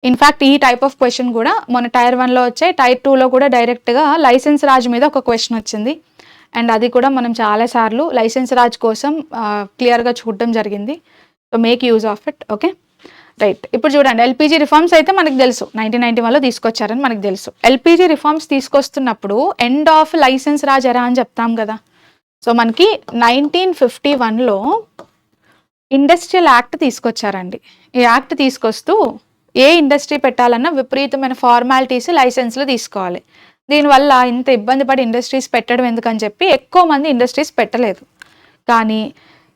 Speaker 1: ఇన్ఫ్యాక్ట్ ఈ టైప్ ఆఫ్ క్వశ్చన్ కూడా మన టైర్ 1లో వచ్చాయి, టైర్ 2లో కూడా డైరెక్ట్గా లైసెన్స్ రాజ్ మీద ఒక క్వశ్చన్ వచ్చింది. అండ్ అది కూడా మనం చాలాసార్లు లైసెన్స్ రాజ్ కోసం క్లియర్గా చూడడం జరిగింది. So make use of it. Okay right. ఇప్పుడు చూడండి, ఎల్పిజి రిఫార్మ్స్ అయితే మనకు తెలుసు 1991లో తీసుకొచ్చారని మనకు తెలుసు. ఎల్పిజి రిఫార్మ్స్ తీసుకొస్తున్నప్పుడు end of licence raj era అని చెప్తాం కదా. సో మనకి 1951లో ఇండస్ట్రియల్ యాక్ట్ తీసుకొచ్చారండి. ఈ యాక్ట్ తీసుకొస్తూ ఏ ఇండస్ట్రీ పెట్టాలన్నా విపరీతమైన ఫార్మాలిటీస్ లైసెన్స్లు తీసుకోవాలి. దీనివల్ల ఇంత ఇబ్బంది పడి ఇండస్ట్రీస్ పెట్టడం ఎందుకని చెప్పి ఎక్కువ మంది ఇండస్ట్రీస్ పెట్టలేదు. కానీ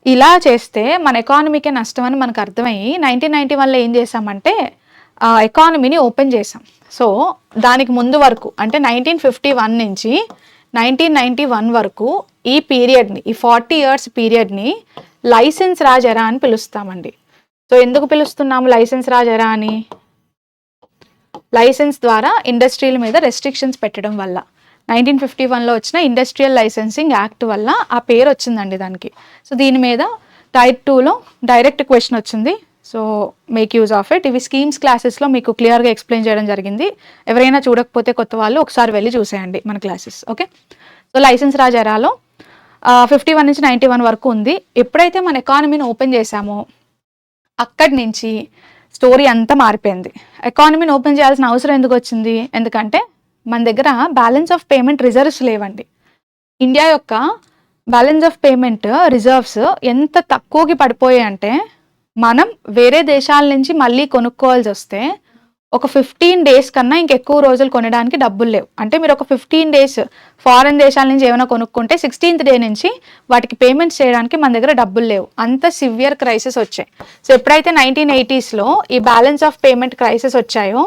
Speaker 1: ఇలా చేస్తే మన ఎకానమీకే నష్టం అని మనకు అర్థమయ్యి 1991లో ఏం చేసామంటే ఎకానమీని ఓపెన్ చేసాం. సో దానికి ముందు వరకు అంటే 1951 నుంచి 1991 వరకు ఈ పీరియడ్ని, ఈ 40 years పీరియడ్ని లైసెన్స్ రాజ్ ఎరా అని పిలుస్తామండి. సో ఎందుకు పిలుస్తున్నాము లైసెన్స్ రాజ్ ఎరా అని? లైసెన్స్ ద్వారా ఇండస్ట్రీల మీద రెస్ట్రిక్షన్స్ పెట్టడం వల్ల 1951లో వచ్చిన ఇండస్ట్రియల్ లైసెన్సింగ్ యాక్ట్ వల్ల ఆ పేరు వచ్చిందండి దానికి. సో దీని మీద టైర్ 2లో డైరెక్ట్ క్వశ్చన్ వచ్చింది. So make use of it. ఇవి స్కీమ్స్ క్లాసెస్లో మీకు క్లియర్గా ఎక్స్ప్లెయిన్ చేయడం జరిగింది. ఎవరైనా చూడకపోతే కొత్త వాళ్ళు ఒకసారి వెళ్ళి చూసేయండి మన classes. Okay. So licence raj ఎరాలో 51 నుంచి 91 వరకు ఉంది. ఎప్పుడైతే మన ఎకానమీని ఓపెన్ చేశామో అక్కడి నుంచి స్టోరీ అంతా మారిపోయింది. ఎకానమీని ఓపెన్ చేయాల్సిన అవసరం ఎందుకు వచ్చింది? ఎందుకంటే మన దగ్గర బ్యాలెన్స్ ఆఫ్ పేమెంట్ రిజర్వ్స్ లేవండి. ఇండియా యొక్క బ్యాలెన్స్ ఆఫ్ పేమెంట్ రిజర్వ్స్ ఎంత తక్కువకి పడిపోయాయి అంటే మనం వేరే దేశాల నుంచి మళ్ళీ కొనుక్కోవాల్సి వస్తే ఒక 15 days కన్నా ఇంకెక్కువ రోజులు కొనడానికి డబ్బులు లేవు. అంటే మీరు ఒక 15 days ఫారెన్ దేశాల నుంచి ఏమైనా కొనుక్కుంటే 16th day నుంచి వాటికి పేమెంట్స్ చేయడానికి మన దగ్గర డబ్బులు లేవు. అంత సివియర్ క్రైసిస్ వచ్చాయి. సో ఎప్పుడైతే 1980sలో ఈ బ్యాలెన్స్ ఆఫ్ పేమెంట్ క్రైసిస్ వచ్చాయో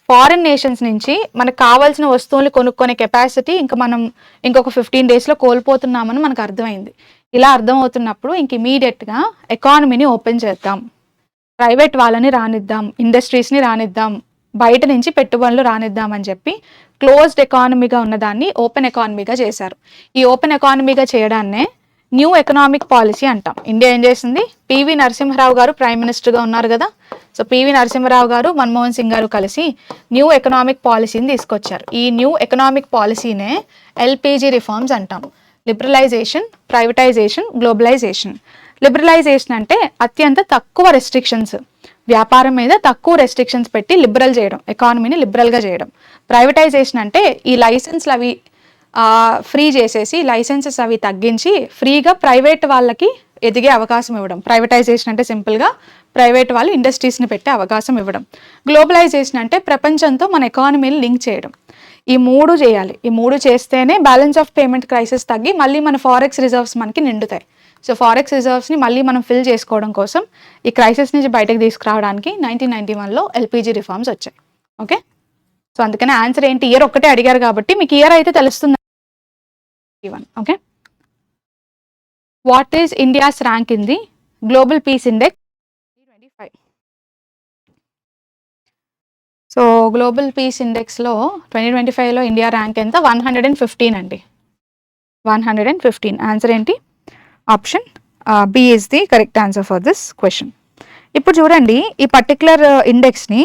Speaker 1: ఫారిన్ నేషన్స్ నుంచి మనకు కావాల్సిన వస్తువులు కొనుక్కునే కెపాసిటీ ఇంకా మనం ఇంకొక 15 daysలో కోల్పోతున్నామని మనకు అర్థమైంది. ఇలా అర్థమవుతున్నప్పుడు ఇంక ఇమీడియట్గా ఎకానమీని ఓపెన్ చేద్దాం, ప్రైవేట్ వాళ్ళని రానిద్దాం, ఇండస్ట్రీస్ని రానిద్దాం, బయట నుంచి పెట్టుబడులు రానిద్దాం అని చెప్పి క్లోజ్డ్ ఎకానమీగా ఉన్నదాన్ని ఓపెన్ ఎకానమీగా చేశారు. ఈ ఓపెన్ ఎకానమీగా చేయడాన్నే న్యూ ఎకనామిక్ పాలసీ అంటాం. ఇండియా ఏం చేసింది, పివి నరసింహరావు గారు ప్రైమ్ మినిస్టర్గా ఉన్నారు కదా. సో పివి నరసింహరావు గారు, మన్మోహన్ సింగ్ గారు కలిసి న్యూ ఎకనామిక్ పాలసీని తీసుకొచ్చారు. ఈ న్యూ ఎకనామిక్ పాలసీనే ఎల్పిజి రిఫార్మ్స్ అంటాం. Liberalisation, privatisation, globalisation. లిబరలైజేషన్ అంటే అత్యంత తక్కువ రెస్ట్రిక్షన్స్, వ్యాపారం మీద తక్కువ రెస్ట్రిక్షన్స్ పెట్టి లిబరల్ చేయడం, ఎకానమీని లిబరల్గా చేయడం. ప్రైవేటైజేషన్ అంటే ఈ లైసెన్స్లు అవి ఫ్రీ చేసేసి, లైసెన్సెస్ అవి తగ్గించి ఫ్రీగా ప్రైవేట్ వాళ్ళకి ఎదిగే అవకాశం ఇవ్వడం. ప్రైవేటైజేషన్ అంటే సింపుల్గా ప్రైవేట్ వాళ్ళు ఇండస్ట్రీస్ని పెట్టే అవకాశం ఇవ్వడం. గ్లోబలైజేషన్ అంటే ప్రపంచంతో మన ఎకానమీని లింక్ చేయడం. ఈ మూడు చేయాలి. ఈ మూడు చేస్తేనే బ్యాలెన్స్ ఆఫ్ పేమెంట్ క్రైసిస్ తగ్గి మళ్ళీ మన ఫారెక్స్ రిజర్వ్స్ మనకి నిండుతాయి. సో ఫారెక్స్ రిజర్వ్స్ని మళ్ళీ మనం ఫిల్ చేసుకోవడం కోసం ఈ క్రైసిస్ నుంచి బయటకు తీసుకురావడానికి 1991లో ఎల్పిజి రిఫార్మ్స్ వచ్చాయి. ఓకే, సో అందుకనే ఆన్సర్ ఏంటి, ఇయర్ ఒక్కటే అడిగారు కాబట్టి మీకు ఇయర్ అయితే తెలుస్తుంది. Okay, what is India's rank in the global peace index 2025? So global peace ఇండెక్స్లో 2025లో ఇండియా ర్యాంక్ ఎంత, 115 అండి. 115. ఆన్సర్ ఏంటి, option B is the correct answer for this question. ఇప్పుడు చూడండి, ఈ పర్టికులర్ ఇండెక్స్ని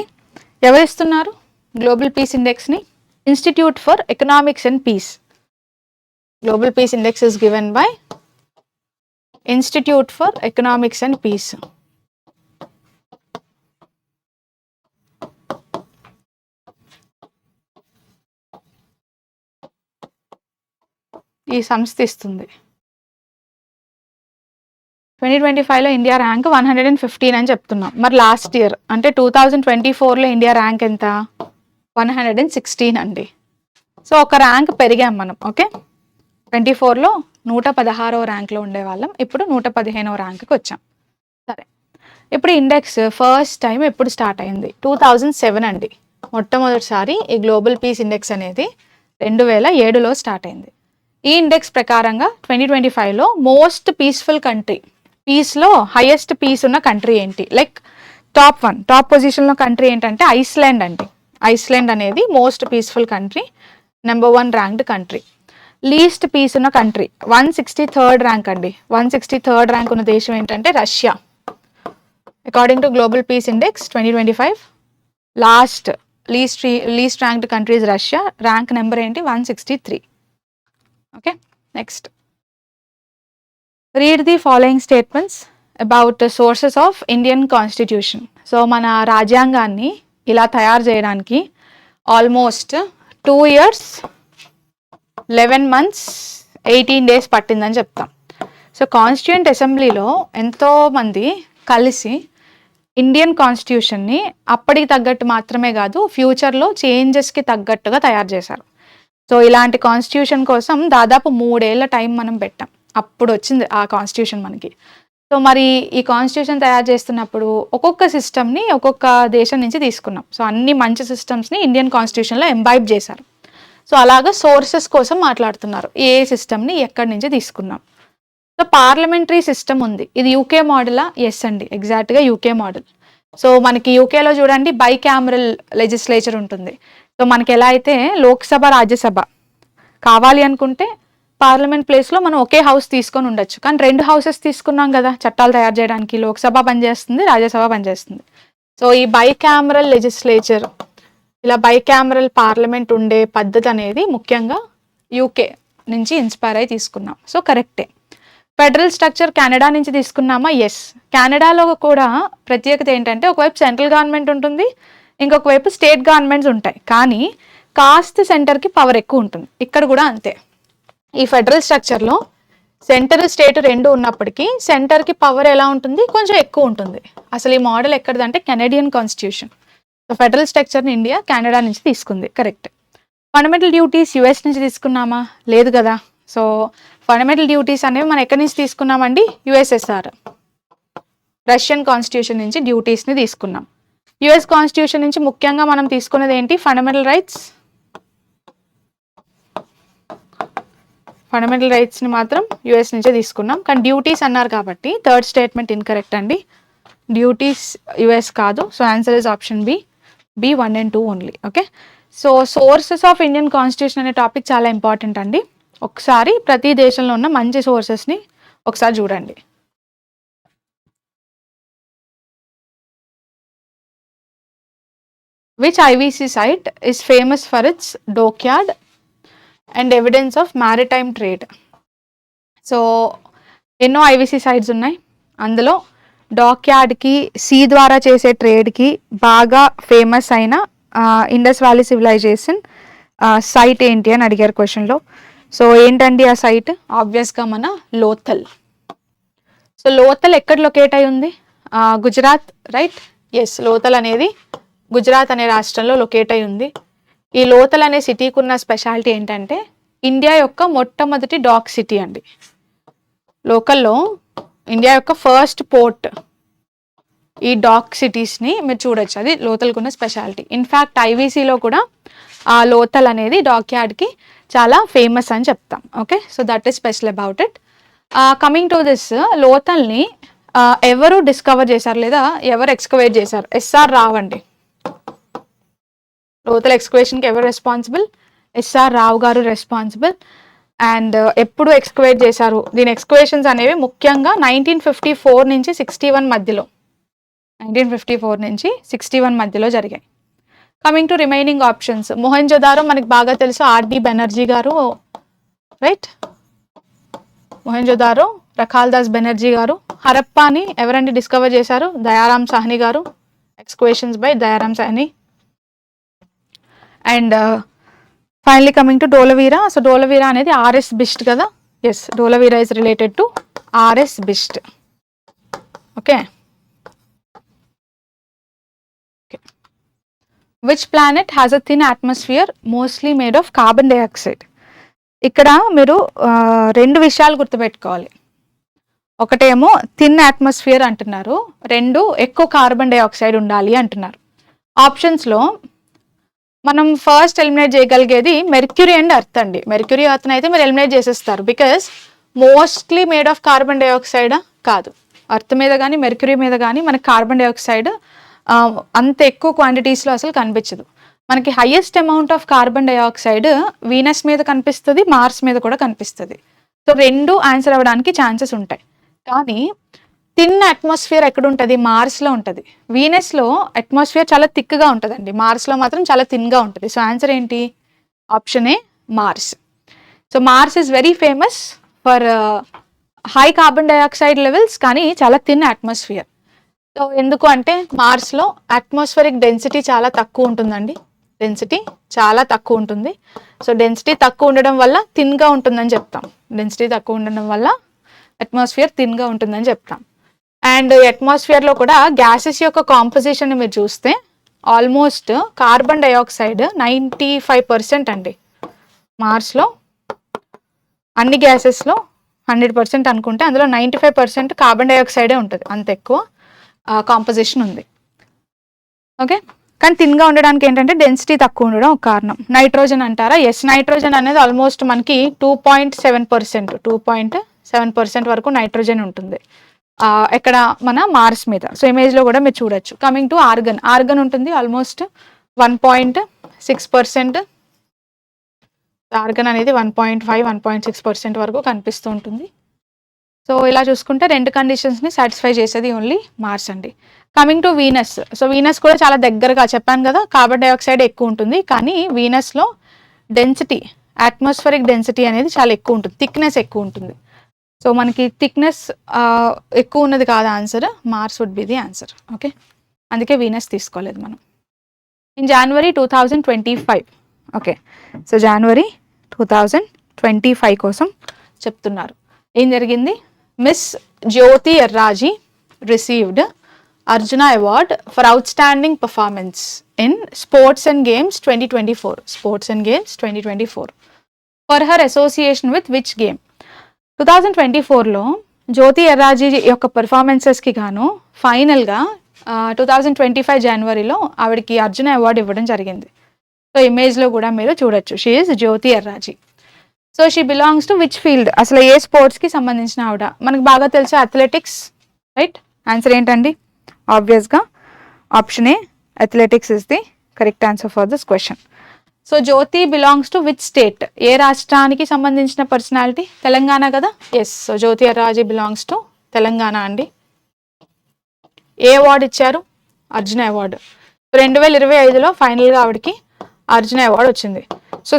Speaker 1: ఎవరు ఇస్తున్నారు, గ్లోబల్ పీస్ ఇండెక్స్ని institute for economics and peace. Global peace index is given by institute for economics and peace. ఈ సంస్థ ఇస్తుంది. 2025లో ఇండియా ర్యాంక్ 115 అని చెప్తున్నాం. మరి లాస్ట్ ఇయర్ అంటే 2024లో ఇండియా ర్యాంక్ ఎంత, 116 అండి. సో ఒక ర్యాంక్ పెరిగాం మనం. ఓకే, 24లో 116వ ర్యాంక్లో ఉండేవాళ్ళం, ఇప్పుడు 115వ ర్యాంక్కి వచ్చాం. సరే, ఇప్పుడు ఇండెక్స్ ఫస్ట్ టైం ఎప్పుడు స్టార్ట్ అయింది, 2007 అండి. మొట్టమొదటిసారి ఈ గ్లోబల్ పీస్ ఇండెక్స్ అనేది 2007లో స్టార్ట్ అయింది. ఈ ఇండెక్స్ ప్రకారంగా 2025లో మోస్ట్ పీస్ఫుల్ కంట్రీ, పీస్లో హైయెస్ట్ పీస్ ఉన్న కంట్రీ ఏంటి, లైక్ టాప్ పొజిషన్లో కంట్రీ ఏంటంటే ఐస్లాండ్ అండి. ఐస్లాండ్ అనేది most peaceful country, number 1 ranked country. Least peace ఉన్న కంట్రీ 163rd ర్యాంక్ అండి. 163rd ర్యాంక్ ఉన్న దేశం ఏంటంటే Russia. According to global peace index 2025 least ranked country is Russia. Rank number ఏంటి, 163. Okay, next read the following statements about sources of Indian constitution. So మన రాజ్యాంగాన్ని ఇలా తయారు చేయడానికి ఆల్మోస్ట్ 2 years 11 months 18 days పట్టిందని చెప్తాం. సో కాన్స్టిట్యూయెంట్ అసెంబ్లీలో ఎంతోమంది కలిసి ఇండియన్ కాన్స్టిట్యూషన్ని అప్పటికి తగ్గట్టు మాత్రమే కాదు, ఫ్యూచర్లో చేంజెస్కి తగ్గట్టుగా తయారు చేశారు. సో ఇలాంటి కాన్స్టిట్యూషన్ కోసం దాదాపు 3 ఏళ్ల టైం మనం పెట్టాం, అప్పుడు వచ్చింది ఆ కాన్స్టిట్యూషన్ మనకి. సో మరి ఈ కాన్స్టిట్యూషన్ తయారు చేస్తున్నప్పుడు ఒక్కొక్క సిస్టమ్ని ఒక్కొక్క దేశం నుంచి తీసుకున్నాం. సో అన్ని మంచి సిస్టమ్స్ని ఇండియన్ కాన్స్టిట్యూషన్లో ఎంబైబ్ చేశారు. సో అలాగా సోర్సెస్ కోసం మాట్లాడుతున్నారు, ఏ సిస్టమ్ని ఎక్కడి నుంచి తీసుకున్నాం. సో పార్లమెంటరీ సిస్టమ్ ఉంది, ఇది యూకే మోడలా? ఎస్ అండి, ఎగ్జాక్ట్గా యూకే మోడల్. సో మనకి యూకేలో చూడండి బైకామరల్ లెజిస్లేచర్ ఉంటుంది. సో మనకి ఎలా అయితే లోక్సభ రాజ్యసభ కావాలి అనుకుంటే పార్లమెంట్ ప్లేస్లో మనం ఒకే హౌస్ తీసుకొని ఉండొచ్చు, కానీ 2 houses తీసుకున్నాం కదా చట్టాలు తయారు చేయడానికి, లోక్సభ పనిచేస్తుంది, రాజ్యసభ పనిచేస్తుంది. సో ఈ బైకామరల్ లెజిస్లేచర్, ఇలా బైకామరల్ పార్లమెంట్ ఉండే పద్ధతి అనేది ముఖ్యంగా యూకే నుంచి ఇన్స్పైర్ అయి తీసుకున్నాం. సో కరెక్టే. ఫెడరల్ స్ట్రక్చర్ కెనడా నుంచి తీసుకున్నామా? ఎస్. కెనడాలో కూడా ప్రత్యేకత ఏంటంటే ఒకవైపు సెంట్రల్ గవర్నమెంట్ ఉంటుంది, ఇంకొక వైపు స్టేట్ గవర్నమెంట్స్ ఉంటాయి, కానీ కాస్ట్ సెంటర్కి పవర్ ఎక్కువ ఉంటుంది. ఇక్కడ కూడా అంతే. ఈ ఫెడరల్ స్ట్రక్చర్లో సెంటర్ స్టేట్ రెండు ఉన్నప్పటికీ సెంటర్కి పవర్ ఎలా ఉంటుంది, కొంచెం ఎక్కువ ఉంటుంది. అసలు ఈ మోడల్ ఎక్కడిదంటే కెనడియన్ కాన్స్టిట్యూషన్. సో ఫెడరల్ స్ట్రక్చర్ని ఇండియా కెనడా నుంచి తీసుకుంది, కరెక్ట్. ఫండమెంటల్ డ్యూటీస్ యుఎస్ నుంచి తీసుకున్నామా, లేదు కదా. సో ఫండమెంటల్ డ్యూటీస్ అనేవి మనం ఎక్కడి నుంచి తీసుకున్నామండి, యుఎస్ఎస్ఆర్, రష్యన్ కాన్స్టిట్యూషన్ నుంచి డ్యూటీస్ని తీసుకున్నాం. యుఎస్ కాన్స్టిట్యూషన్ నుంచి ముఖ్యంగా మనం తీసుకున్నది ఏంటి, ఫండమెంటల్ రైట్స్. ఫండమెంటల్ రైట్స్ని మాత్రం యుఎస్ నుంచే తీసుకున్నాం. కానీ డ్యూటీస్ అన్నారు కాబట్టి థర్డ్ స్టేట్మెంట్ ఇన్కరెక్ట్ అండి. డ్యూటీస్ యుఎస్ కాదు. So answer is option B, B 1 and 2 only. Okay. So sources of Indian constitution అనే టాపిక్ చాలా ఇంపార్టెంట్ అండి. ఒకసారి ప్రతి దేశంలో ఉన్న మంచి సోర్సెస్ని ఒకసారి చూడండి. Which IVC site is famous for its dockyard and evidence of maritime trade? So ఎన్నో ఐవీసీ సైట్స్ ఉన్నాయి. అందులో డాక్యార్డ్కి, సీ ద్వారా చేసే ట్రేడ్కి బాగా ఫేమస్ అయిన ఇండస్ వ్యాలీ సివిలైజేషన్ సైట్ ఏంటి అని అడిగారు క్వశ్చన్లో. సో ఏంటండి ఆ సైట్, ఆబ్వియస్గా మన లోథల్. సో లోథల్ ఎక్కడ లొకేట్ అయి ఉంది, గుజరాత్, రైట్. ఎస్, లోథల్ అనేది గుజరాత్ అనే రాష్ట్రంలో లొకేట్ అయి ఉంది. ఈ లోథల్ అనే సిటీకి ఉన్న స్పెషాలిటీ ఏంటంటే ఇండియా యొక్క మొట్టమొదటి డాక్ సిటీ అండి. లోకల్లో ఇండియా యొక్క ఫస్ట్ పోర్ట్ ఈ డాక్ సిటీస్ని మీరు చూడొచ్చు, అది లోథల్కి ఉన్న స్పెషాలిటీ. ఇన్ఫ్యాక్ట్ ఐవీసీలో కూడా ఆ లోథల్ అనేది డాక్ యార్డ్కి చాలా ఫేమస్ అని చెప్తాం. Okay, so that is special about it. Coming to this, లోథల్ని ఎవరు డిస్కవర్ చేశారు లేదా ఎవరు ఎక్స్కవేట్ చేశారు, ఎస్ఆర్ రావ్ అండి. లోథల్ ఎక్స్కవేషన్కి ఎవరు రెస్పాన్సిబుల్, ఎస్ఆర్ రావ్ గారు రెస్పాన్సిబుల్. అండ్ ఎప్పుడు ఎక్స్కవేట్ చేశారు, దీని ఎక్స్కవేషన్స్ అనేవి ముఖ్యంగా 1954 నుంచి 61 మధ్యలో, 1954 నుంచి 61 మధ్యలో జరిగాయి. Coming to remaining options, Mohenjodaro మనకి బాగా తెలుసు, ఆర్డి బెనర్జీ గారు, రైట్. మొహెంజోదారో రఖాల్ దాస్ బెనర్జీ గారు. హరప్పాని ఎవరండి డిస్కవర్ చేశారు, Dayaram Sahni garu, excavations by Dayaram Sahni. And finally coming to Dholavira. So Dholavira అనేది ఆర్ఎస్ బిస్ట్ కదా. Yes, Dholavira is related to R S Bisht. Okay. Which planet has a thin atmosphere mostly made of carbon dioxide? ఇక్కడ మీరు రెండు విషయాలు గుర్తుపెట్టుకోవాలి. ఒకటేమో థిన్ అట్మాస్ఫియర్ అంటున్నారు, రెండు ఎక్కువ కార్బన్ డైఆక్సైడ్ ఉండాలి అంటున్నారు. ఆప్షన్స్లో మనం ఫస్ట్ ఎలిమినేట్ చేయగలిగేది మెర్క్యూరీ అండ్ ఎర్త్ అండి. మెర్క్యూరీ, ఎర్త్ని అయితే మీరు ఎలిమినేట్ చేసేస్తారు, because mostly made of carbon dioxide కాదు. ఎర్త్ మీద కానీ మెర్క్యూరీ మీద కానీ మనకి కార్బన్ డైఆక్సైడ్ అంత ఎక్కువ క్వాంటిటీస్లో అసలు కనిపించదు. మనకి highest amount of carbon dioxide Venus మీద కనిపిస్తుంది, మార్స్ మీద కూడా కనిపిస్తుంది. సో రెండు ఆన్సర్ అవ్వడానికి ఛాన్సెస్ ఉంటాయి. కానీ థిన్ అట్మాస్ఫియర్ ఎక్కడ ఉంటుంది, మార్స్లో ఉంటుంది. వీనస్లో అట్మాస్ఫియర్ చాలా థిక్గా ఉంటుందండి, మార్స్లో మాత్రం చాలా థిన్గా ఉంటుంది. సో ఆన్సర్ ఏంటి, option A, Mars. So Mars is very famous for high carbon dioxide levels, కానీ చాలా థిన్ అట్మాస్ఫియర్. సో ఎందుకు అంటే మార్స్లో అట్మాస్ఫియరిక్ డెన్సిటీ చాలా తక్కువ ఉంటుందండి, డెన్సిటీ చాలా తక్కువ ఉంటుంది. సో డెన్సిటీ తక్కువ ఉండడం వల్ల థిన్గా ఉంటుందని చెప్తాం, డెన్సిటీ తక్కువ ఉండడం వల్ల అట్మాస్ఫియర్ థిన్గా ఉంటుందని చెప్తాం. అండ్ అట్మాస్ఫియర్లో కూడా గ్యాసెస్ యొక్క కాంపోజిషన్ మీరు చూస్తే ఆల్మోస్ట్ కార్బన్ డైఆక్సైడ్ 95% అండి. మార్స్లో అన్ని గ్యాసెస్లో 100% అనుకుంటే అందులో 95% కార్బన్ డైఆక్సైడే ఉంటుంది, అంత ఎక్కువ కాంపోజిషన్ ఉంది. ఓకే, కానీ థిన్గా ఉండడానికి ఏంటంటే డెన్సిటీ తక్కువ ఉండడం ఒక కారణం. నైట్రోజన్ అంటారా, ఎస్, నైట్రోజన్ అనేది ఆల్మోస్ట్ మనకి 2.7% వరకు నైట్రోజన్ ఉంటుంది ఎక్కడ, మన మార్స్ మీద. సో ఇమేజ్లో కూడా మీరు చూడొచ్చు. కమింగ్ టు ఆర్గన్, ఆర్గన్ ఉంటుంది ఆల్మోస్ట్ 1.6%. ఆర్గన్ అనేది 1.5-1.6% వరకు కనిపిస్తూ ఉంటుంది. సో ఇలా చూసుకుంటే రెండు కండిషన్స్ని సాటిస్ఫై చేసేది ఓన్లీ మార్స్ అండి. Coming to Venus, so Venus కూడా చాలా దగ్గరగా చెప్పాను కదా, కార్బన్ డైఆక్సైడ్ ఎక్కువ ఉంటుంది. కానీ వీనస్లో డెన్సిటీ, అట్మాస్ఫియరిక్ డెన్సిటీ అనేది చాలా ఎక్కువ ఉంటుంది, థిక్నెస్ ఎక్కువ ఉంటుంది. సో మనకి థిక్నెస్ ఎక్కువ ఉన్నది కాదు answer, Mars would be the answer. Okay, అందుకే వీనస్ తీసుకోలేదు మనం. In January 2025, okay, so January 2025 కోసం చెప్తున్నారు. ఏం జరిగింది? Miss Jyothi Yarraji received Arjuna Award for Outstanding Performance in Sports and Games 2024. Sports and Games 2024. For her association with which game? 2024లో జ్యోతి ఎర్రాజీ యొక్క పర్ఫార్మెన్సెస్కి గాను ఫైనల్గా 2025 జనవరిలో ఆవిడకి అర్జున అవార్డు ఇవ్వడం జరిగింది. సో ఇమేజ్లో కూడా మీరు చూడొచ్చు. She is Jyothi Yarraji. So she belongs to which field? అసలు ఏ స్పోర్ట్స్కి సంబంధించిన ఆవిడ? మనకు బాగా తెలిసే అథ్లెటిక్స్, రైట్? ఆన్సర్ ఏంటండి? ఆబ్వియస్గా option A, athletics is the correct answer for this question. So Jyothi belongs to which state? ఏ రాష్ట్రానికి సంబంధించిన పర్సనాలిటీ? తెలంగాణ కదా. Yes. So Jyothi Yarraji belongs to Telangana అండి. ఏ అవార్డు ఇచ్చారు? అర్జున అవార్డు. 2025లో ఫైనల్గా ఆవిడకి అర్జున అవార్డు వచ్చింది. సో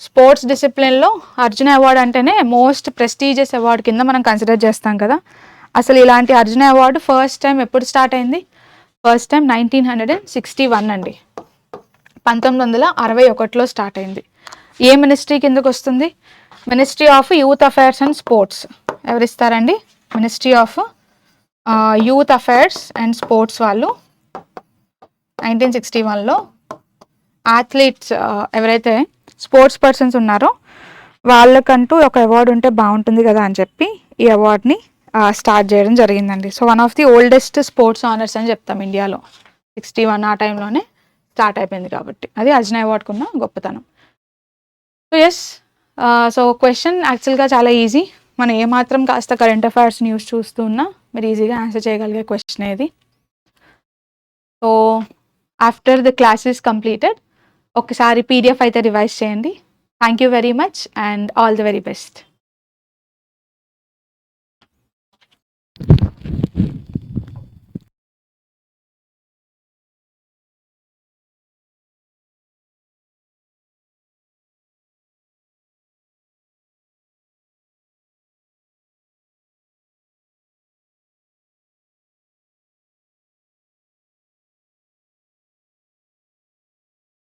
Speaker 1: స్పోర్ట్స్ డిసిప్లిన్లో అర్జున అవార్డు అంటేనే మోస్ట్ ప్రెస్టీజియస్ అవార్డు కింద మనం కన్సిడర్ చేస్తాం కదా. అసలు ఇలాంటి అర్జున అవార్డు ఫస్ట్ టైం ఎప్పుడు స్టార్ట్ అయింది? ఫస్ట్ టైం 1961 అండి. 1961లో స్టార్ట్ అయింది. ఏ మినిస్ట్రీ కిందకు వస్తుంది? Ministry of youth affairs and sports. ఎవరిస్తారండి? Ministry of youth affairs and sports వాళ్ళు 1961లో అథ్లీట్స్ ఎవరైతే స్పోర్ట్స్ పర్సన్స్ ఉన్నారో వాళ్ళకంటూ ఒక అవార్డు ఉంటే బాగుంటుంది కదా అని చెప్పి ఈ అవార్డుని స్టార్ట్ చేయడం జరిగిందండి. So one of the oldest sports honours అని చెప్తాం ఇండియాలో. 61 ఆ టైంలోనే స్టార్ట్ అయిపోయింది కాబట్టి అది అర్జున అవార్డుకు ఉన్న గొప్పతనం. సో ఎస్, సో క్వశ్చన్ యాక్చువల్గా చాలా ఈజీ. మనం ఏమాత్రం కాస్త కరెంట్ అఫైర్స్ న్యూస్ చూస్తూ ఉన్నా మీరు ఈజీగా ఆన్సర్ చేయగలిగే క్వశ్చన్ ఏది. So after the class is completed ఒకసారి పీడిఎఫ్ అయితే రివైజ్ చేయండి. Thank you very much and all the very best.